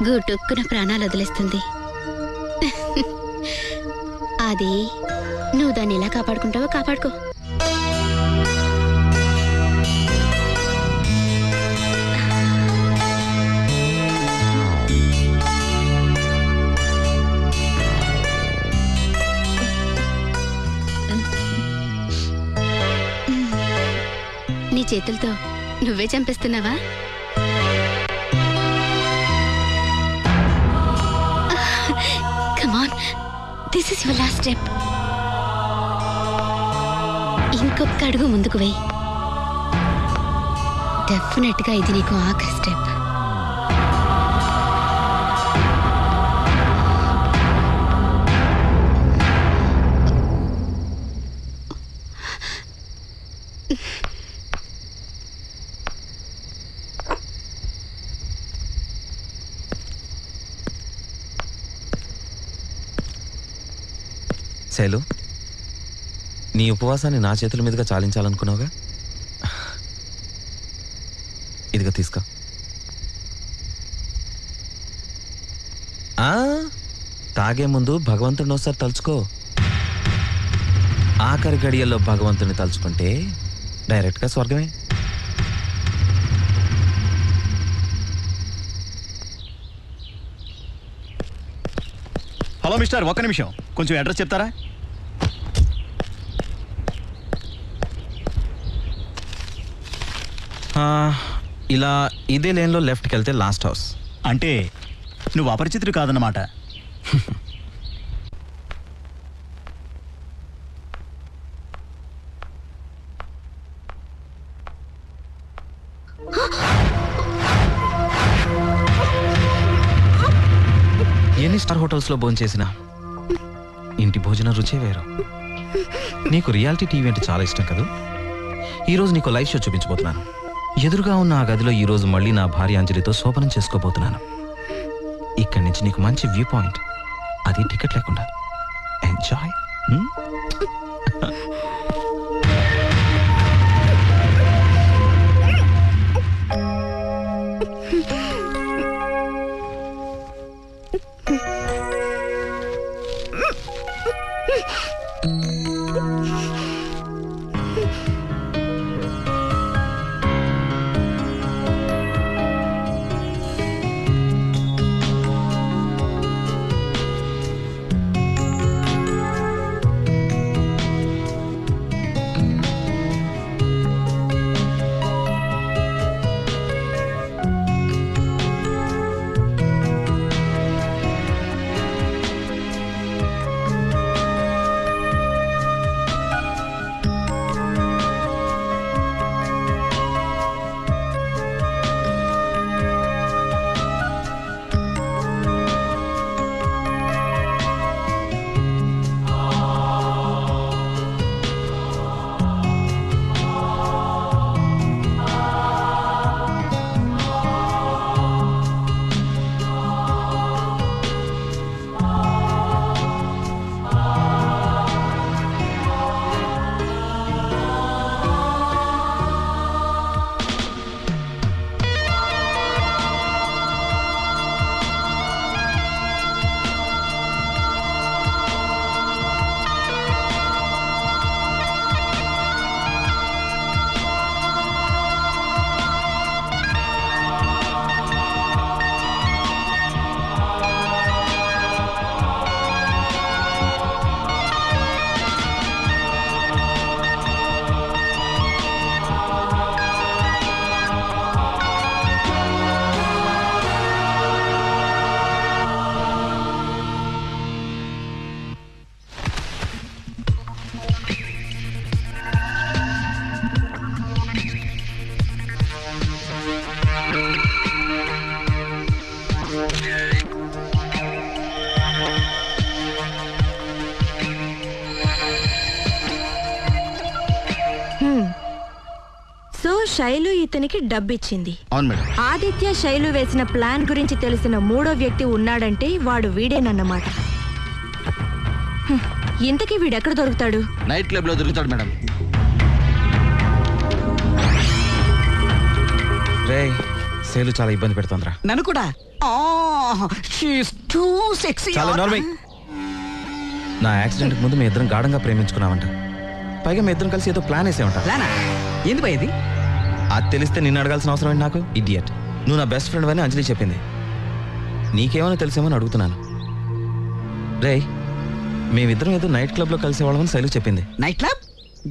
గుట్టుక్కున ప్రాణాలు వదిలేస్తుంది. అది నువ్వు దాన్ని ఎలా కాపాడుకుంటావో కాపాడుకో. నీ చేతులతో నువ్వే చంపేస్తున్నావా? Come on, this is your last step. ఇంకొక అడుగు ముందుకు వెయ్యి. డెఫినెట్ గా ఇది నీకు ఆఖరి స్టెప్. శైలు, నీ ఉపవాసాన్ని నా చేతుల మీదుగా చాలించాలనుకున్నావుగా, ఇదిగా తీసుకో. తాగే ముందు భగవంతుడిని ఒకసారి తలుచుకో. ఆఖరి గడియల్లో భగవంతుడిని తలుచుకుంటే డైరెక్ట్గా స్వర్గమే. హలో మిస్టర్, ఒక్క నిమిషం, కొంచెం అడ్రస్ చెప్తారా? ఇలా ఇదే లేన్లో లెఫ్ట్కి వెళ్తే లాస్ట్ హౌస్. అంటే నువ్వు అపరిచితుడు కాదన్నమాట. ఎన్ని స్టార్ హోటల్స్లో భోంచేసినా ఇంటి భోజనం రుచే వేరు. నీకు రియాలిటీ టీవీ అంటే చాలా ఇష్టం కదా. ఈరోజు నీకు లైవ్ షో చూపించబోతున్నాను. ఎదురుగా ఉన్న ఆ గదిలో ఈరోజు మళ్ళీ నా భార్య అంజలితో శోభనం చేసుకోబోతున్నాను. ఇక్కడి నుంచి నీకు మంచి వ్యూ పాయింట్, అది టికెట్ లేకుండా. ఎంజాయ్. శైలు ఇతనికి డబ్బిచ్చింది. అవును మేడం. ఆదిత్య శైలు వేసిన ప్లాన్ గురించి తెలిసిన మూడో వ్యక్తి ఉన్నాడంటే వాడు వీడేనన్నమాట. ఇంతకీ వీడెక్కడ దొరుకుతాడు? నైట్ క్లబ్ లో దొరుకుతాడు మేడం. రే శైలు చాలా ఇబ్బంది పెడుతోందిరా. నన్ను కూడా. చాలా నార్మల్. నా యాక్సిడెంట్ ముందు మీ ఇద్దరం గాఢంగా ప్రేమించుకున్నామంట. పైగా మీ ఇద్దరం కలిసి ఏదో ప్లాన్ వేసేమంట. ప్లానా? ఏంది భయ ఇది? అది తెలిస్తే నిన్ను అడగాల్సిన అవసరం ఏంటి నాకు? ఇడియట్. నువ్వు నా బెస్ట్ ఫ్రెండ్ అని అంజలి చెప్పింది. నీకేమైనా తెలిసేమని అడుగుతున్నాను. రే మేమిద్దరం ఏదో నైట్ క్లబ్ లో కలిసేవాళ్ళమని శైలు చెప్పింది. Night club?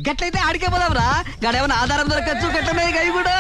గట్లయితే ఆడికే పోదాంరా. గడేమన్నా ఆధారం దొరకచ్చు గట్లనే గవి కూడా.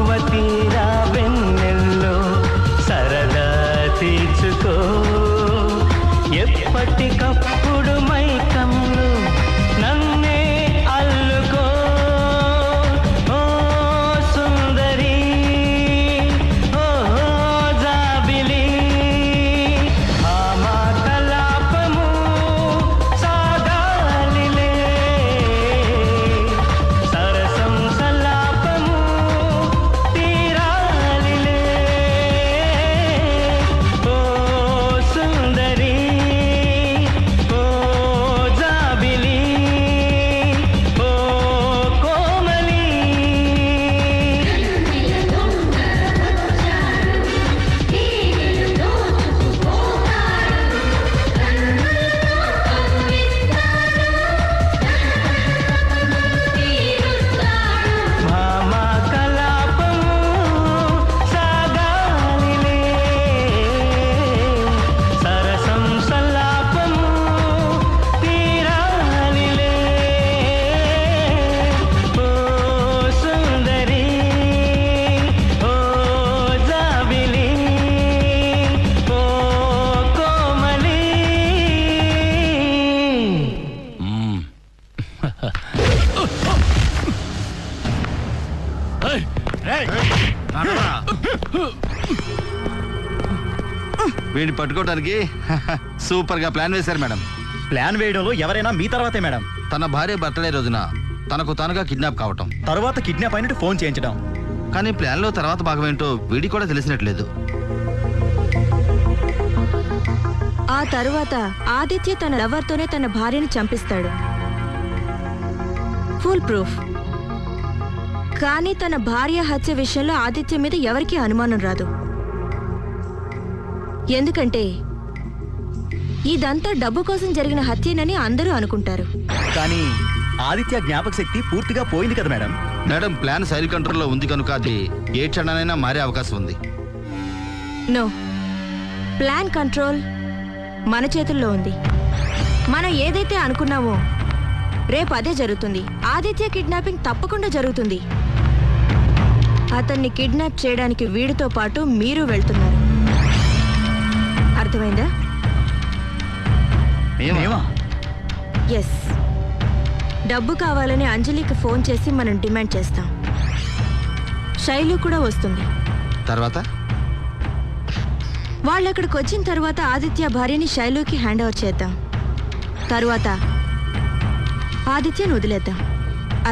మగువ తీరా వెన్నెల్లో సరదా తీర్చుకో ఎప్పటికప్పుడు మైకంలో నన్నే అల్లుకో ఓ సుందరి ఓ జాబిలి భామా కలాపము సాగాలిలే సరసం సల్లాపము తీరాలిలే ఓ సుందరి ఓ జాబిలి ఓ కోమలి భామా కలాపము సాగాలిలే సరసం సల్లాపము తీరాలిలే ఓ సుందరి ఓ జాబిలి ఓ కోమలి వీడిని పట్టుకోవడానికి సూపర్ గా ప్లాన్ వేశారు మేడం. ప్లాన్ వేయడంలో ఎవరైనా మీ తర్వాతే మేడం. తన భార్య బర్త్డే రోజున తనకు తానుగా కిడ్నాప్ కావటం, తర్వాత కిడ్నాప్ అయినట్టు ఫోన్ చేయించడం. కానీ ప్లాన్ లో తర్వాత భాగం ఏంటో వీడికి కూడా తెలిసినట్లేదు. ఆ తరువాత ఆదిత్య తన లవర్తోనే తన భార్యను చంపిస్తాడు. Full proof. కానీ తన భార్య హత్య విషయంలో ఆదిత్య మీద ఎవరికీ అనుమానం రాదు. ఎందుకంటే ఇదంతా డబ్బు కోసం జరిగిన హత్యేనని అందరూ అనుకుంటారు. కానీ ఆదిత్య జ్ఞాపక శక్తి పూర్తిగా పోయింది కదా మేడం. మేడం ప్లాన్ సైల్ కంట్రోల్లో ఉంది కనుక అది ఏ క్షణానైనా మారే అవకాశం ఉంది. నో, ప్లాన్ కంట్రోల్ మన చేతుల్లో ఉంది. మనం ఏదైతే అనుకున్నామో రేపు అదే జరుగుతుంది. ఆదిత్య కిడ్నాపింగ్ తప్పకుండా జరుగుతుంది. అతన్ని కిడ్నాప్ చేయడానికి వీడితో పాటు మీరు వెళ్తున్నారు. అర్థమైందా? ఎస్. డబ్బు కావాలని అంజలికి ఫోన్ చేసి మనం డిమాండ్ చేస్తాం. శైలు కూడా వస్తుంది. తర్వాత వాళ్ళు అక్కడికి వచ్చిన తర్వాత ఆదిత్య భార్యని శైలుకి హ్యాండ్ ఓవర్ చేద్దాం. తరువాత ఆదిత్యను వదిలేద్దాం.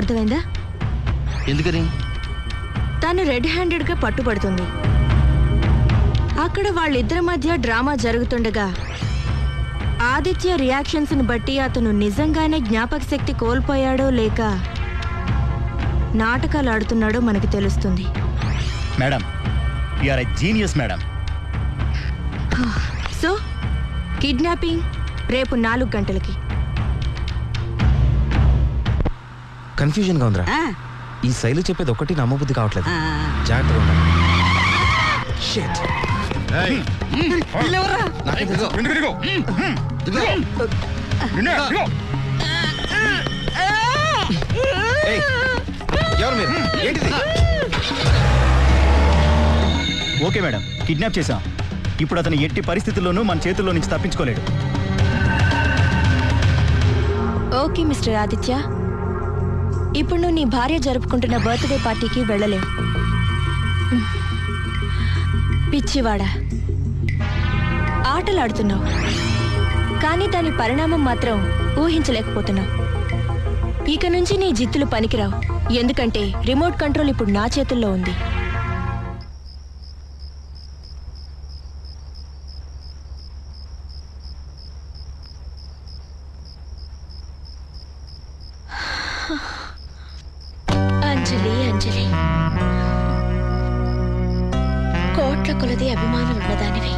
అర్థమైందా? ఎందుకని? తను రెడ్ హ్యాండెడ్గా పట్టుబడుతుంది. అక్కడ వాళ్ళిద్దరి మధ్య డ్రామా జరుగుతుండగా ఆదిత్య రియాక్షన్స్ని బట్టి అతను నిజంగానే జ్ఞాపక శక్తి కోల్పోయాడో లేక నాటకాలు ఆడుతున్నాడో మనకు తెలుస్తుంది. Madam, you are a genius madam. So kidnapping రేపు 4 గంటలకి. కన్ఫ్యూజన్ గా ఉందిరా. ఈ శైలి చెప్పేది ఒకటి నమ్మబుద్ధి కావట్లేదు. జాగ్రత్తగా ఉండాలి. షిట్. ఎవరు మీరు? ఏంటిది? ఓకే మేడం, కిడ్నాప్ చేశాం. ఇప్పుడు అతను ఎట్టి పరిస్థితుల్లోనూ మన చేతుల్లో నుంచి తప్పించుకోలేడు. ఓకే మిస్టర్ ఆదిత్య, ఇప్పుడు నువ్వు నీ భార్య జరుపుకుంటున్న బర్త్డే పార్టీకి వెళ్ళలేవు. పిచ్చివాడా, ఆటలాడుతున్నావు. కానీ దాని పరిణామం మాత్రం ఊహించలేకపోతున్నావు. ఇక నుంచి నీ జిత్తులు పనికిరావు. ఎందుకంటే రిమోట్ కంట్రోల్ ఇప్పుడు నా చేతుల్లో ఉంది. అంజలి, అంజలి, కోట్ల కొలది అభిమానులు ఉన్నదానివి.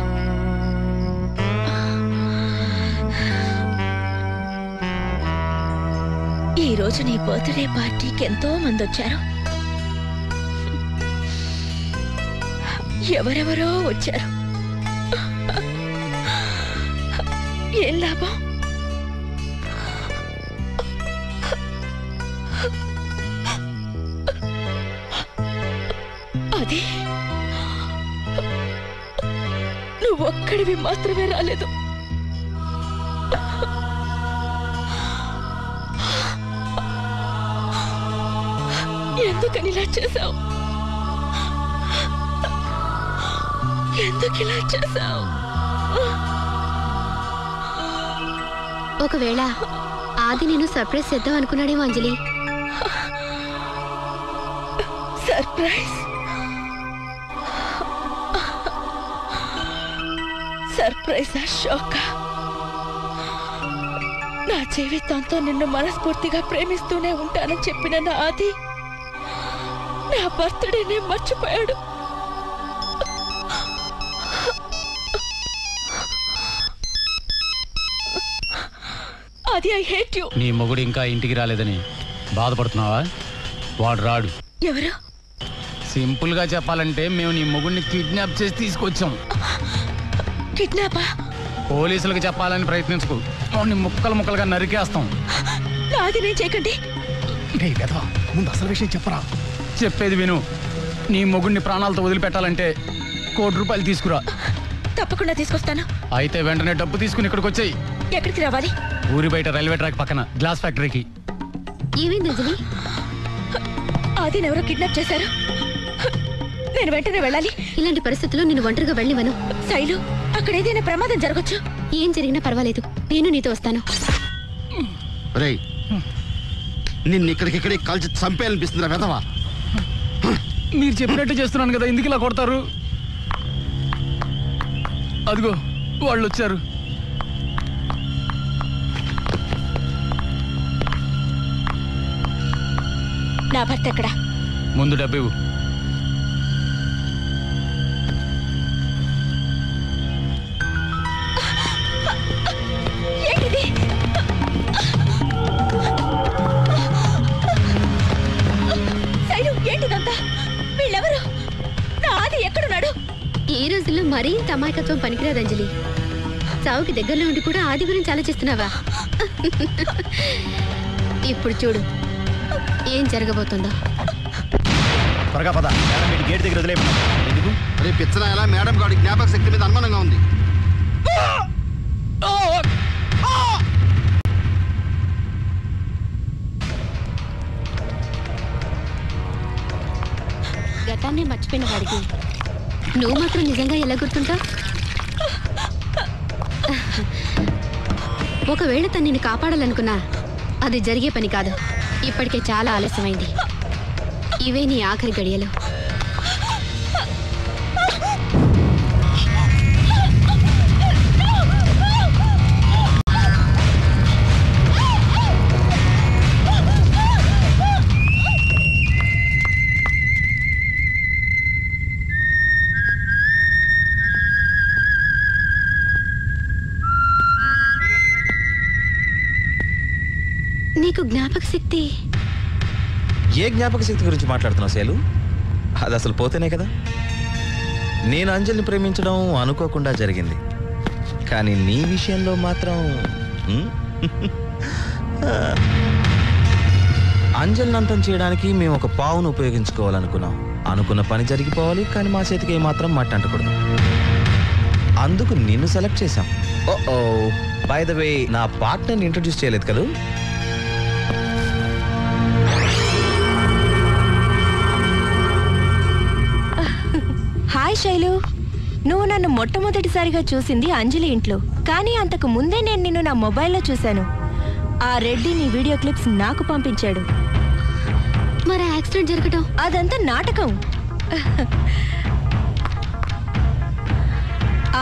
ఈ రోజు నీ బర్త్డే పార్టీకి ఎంతో మంది వచ్చారు. ఎవరెవరో వచ్చారు. ఏం లాభం? అది నువ్వు ఒక్కడివి మాత్రమే రాలేదు. ఎందుకని ఇలా చేశావు? ఎందుకు ఇలా చేశావు? ఒకవేళ ఆది నేను సర్ప్రైజ్ చేద్దాం అనుకున్నాడేమో అంజలి. సర్ప్రైజ్? సర్ప్రైజ్ అశోక, నా జీవితంతో నిన్ను మనస్ఫూర్తిగా ప్రేమిస్తూనే ఉంటానని చెప్పిన నా ఆది నా బర్త్డేనే మర్చిపోయాడు. అది ఐ హేట్ యు. నీ మొగుడు ఇంకా ఇంటికి రాలేదని బాధపడుతున్నావా? వాడు రాడు. ఎవరు? సింపుల్ గా చెప్పాలంటే మేము నీ మొగుడిని కిడ్నాప్ చేసి తీసుకొచ్చాం. కిడ్నాపా? పోలీసులకు చెప్పాలని ప్రయత్నించుకో, వాడిని ముక్కలు ముక్కలుగా నరికేస్తాం. నాది నేను చేయకండి. ముందు అసలు విషయం చెప్పరా. చెప్పేది విను. నీ మొగుడిని ప్రాణాలతో వదిలిపెట్టాలంటే ₹1,00,00,000 తీసుకురా. తప్పకుండా తీసుకొస్తాను. అయితే వెంటనే డబ్బు తీసుకుని ఇక్కడికి వచ్చేయి. ఎక్కడికి రావాలి? ఊరి బయట రైల్వే ట్రాక్ పక్కన గ్లాస్ ఫ్యాక్టరీకి. ఏమైంది అంజలి? అది ఎవరో కిడ్నాప్ చేశారు. నేను వెంటనే వెళ్ళాలి. ఇలాంటి పరిస్థితుల్లో నేను ఒంటరిగా వెళ్ళివను. శైలు, అక్కడ ఏదైనా ప్రమాదం జరగచ్చు. ఏం జరిగినా పర్వాలేదు, నేను నీతో వస్తాను. రేయ్, నిన్ను ఇక్కడికిక్కడే కాల్చి చంపేయాలనిపిస్తుందిరా వెధవా. మీరు చెప్పినట్టు చేస్తున్నాను కదా, ఎందుకు ఇలా కొడతారు? అదిగో వాళ్ళు వచ్చారు. నా భర్త ఎక్కడా? ముందు డబ్బు ఇవ్వు. ఏంటిది? శైలు, ఏంటిదంతా? వీళ్ళెవరు? నా ఆది ఎక్కడున్నాడు? ఈ రోజుల్లో మరీ ఇంత అమాయకత్వం పనికిరాదు అంజలి. చావుకి దగ్గరలో ఉండి కూడా ఆది గురించి ఆలోచిస్తున్నావా? ఇప్పుడు చూడు ఏం జరగబోతుందో. త్వరగా పద, మేడం గేట్ దగ్గర వదిలేయమన్నా. ఎందుకు? రే పిచ్చన, ఎలా మేడం గాడి జ్ఞాపక శక్తి మీద అనుమానంగా ఉంది. గతాన్ని మర్చిపోయిన వాడికి నువ్వు మాత్రం నిజంగా ఎలా గుర్తుంటావు? ఒకవేళ తను నిన్ను కాపాడాలనుకున్నా అది జరిగే పని కాదు. ఇప్పటికే చాలా ఆలస్యమైంది. ఇవే నీ ఆఖరి గడియలు. నీకు జ్ఞాపక శక్తి? ఏ జ్ఞాపక శక్తి గురించి మాట్లాడుతున్నావు శైలు? అది అసలు పోతేనే కదా. నేను అంజలిని ప్రేమించడం అనుకోకుండా జరిగింది, కానీ నీ విషయంలో మాత్రం అంజలిని అంతం చేయడానికి మేము ఒక పావును ఉపయోగించుకోవాలనుకున్నాం. అనుకున్న పని జరిగిపోవాలి, కానీ మా చేతికి ఏమాత్రం మట్టి అంటకూడదు. అందుకు నిన్ను సెలెక్ట్ చేశాం. ఓ బై ద వే, నా పార్ట్నర్ని ఇంట్రడ్యూస్ చేయలేదు కదా. హాయ్ శైలు, నువ్వు నన్ను మొట్టమొదటిసారిగా చూసింది అంజలి ఇంట్లో, కానీ అంతకు ముందే నేను నిన్ను నా మొబైల్లో చూశాను. ఆ రెడ్డి నీ వీడియో క్లిప్స్ నాకు పంపించాడు. మరి యాక్సిడెంట్ జరగడం? అదంతా నాటకం.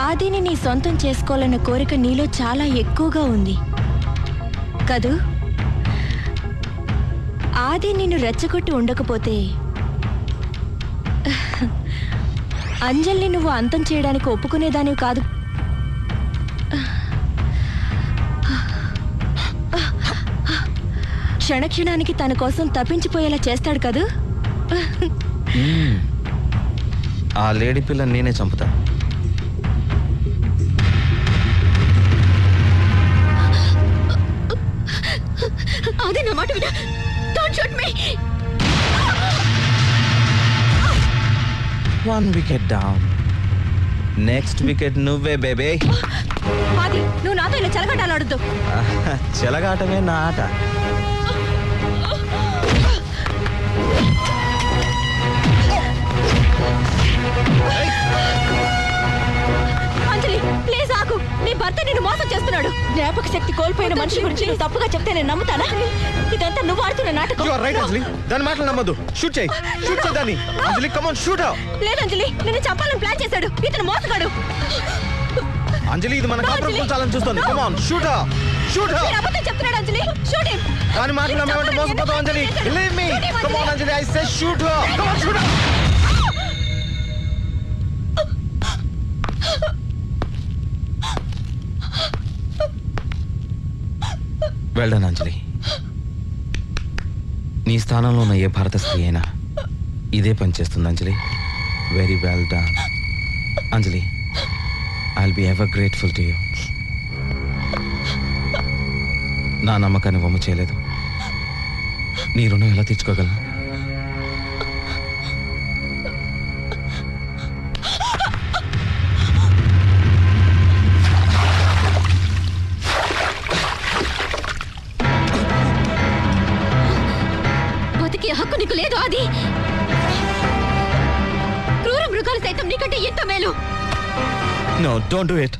ఆదిని నీ సొంతం చేసుకోవాలన్న కోరిక నీలో చాలా ఎక్కువగా ఉంది కదూ? ఆది నిన్ను రెచ్చగొట్టి ఉండకపోతే అంజలిని నువ్వు అంతం చేయడానికి ఒప్పుకునేదానివి కాదు. క్షణక్షణానికి తన కోసం తప్పించిపోయేలా చేస్తాడు కదూ? ఆ లేడీ పిల్లని నేనే చంపుతా. అది నా మాట వినా. Don't shoot me. 1 wicket down. Next wicket నువ్వే బేబే. ఆది నువ్వు నాతో ఇలా చెలగటాలు ఆడొద్దు. చెలగాటమే నా ఆట. అంజలి ప్లీజ్ ఆగు. నీ భర్త నిన్ను మోసం చేస్తున్నాడు. జ్ఞాపక శక్తి కోల్పోయిన మనిషి గురించి నువ్వు తప్పుగా చెప్తే నేను నమ్ముతానా? ఇదంతా నువ్వు ఆడుతున్న నాటకం. You are right, అంజలి. దాని మాటలు నమ్మద్దు. షూట్ చేయి. షూట్ చేయి దాన్ని. అంజలి కమ్ ఆన్ షూట్. లేదు అంజలి, నిన్ను చంపాలని ప్లాన్ చేశాడు. ఇతను మోసగాడు. అంజలి ఇది మన కాపురం కూల్చాలని చూస్తుంది. Come on shoot. షూట్. నేను అబద్ధం చెప్తున్నాడు అంజలి. Shoot him. దాని మాటలు నమ్మేమంటే మోసపోతావు Anjali. Believe me. Come on Anjali, I say shoot her. Come on shoot her. Well done Anjali. నీ స్థానంలో ఉన్న ఏ భారత స్త్రీ అయినా ఇదే పని చేస్తుంది Anjali. Very well done Anjali. I'll be ever grateful to you. నా నమ్మకాన్ని వమ్ము చేయలేదు. నీ రుణం ఎలా తీర్చుకోగలను? బతికే హక్కు నీకు లేదు ఆది. క్రూర మృగాలు సైతం నీకంటే ఎంత మేలు. No don't do it.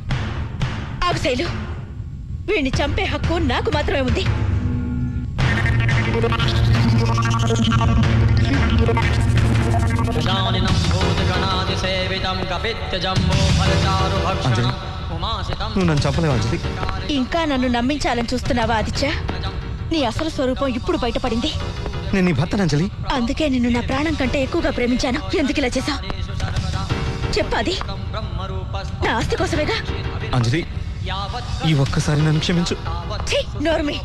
ఆగు శైలు. వీడిని చంపే హక్కు నాకు మాత్రమే ఉంది. అంజలి నువ్వు నన్ను చంపలేవు అంజలి. ఇంకా నన్ను నమ్మించాలని చూస్తున్నావా ఆదిత్య? నీ అసలు స్వరూపం ఇప్పుడు బయటపడింది. నేను నీ భర్తను అంజలి. అందుకే నిన్ను నా ప్రాణం కంటే ఎక్కువగా ప్రేమించాను. ఎందుకు ఇలా చేశావు చెప్పాది? నా ఆస్తి కోసమేగా. అంజలి ఈ ఒక్కసారి నన్ను క్షమించు. నోర్మి.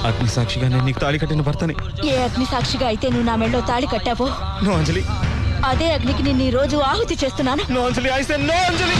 అగ్ని సాక్షిగా నేను నీకు తాళి కట్టిన భర్తని. ఏ అగ్ని సాక్షిగా అయితే నువ్వు నా మెళ్ళో తాళి కట్టావో నో అంజలి, అదే అగ్నికి నిన్ను ఈ రోజు ఆహుతి చేస్తున్నాను. No Anjali, I say no Anjali.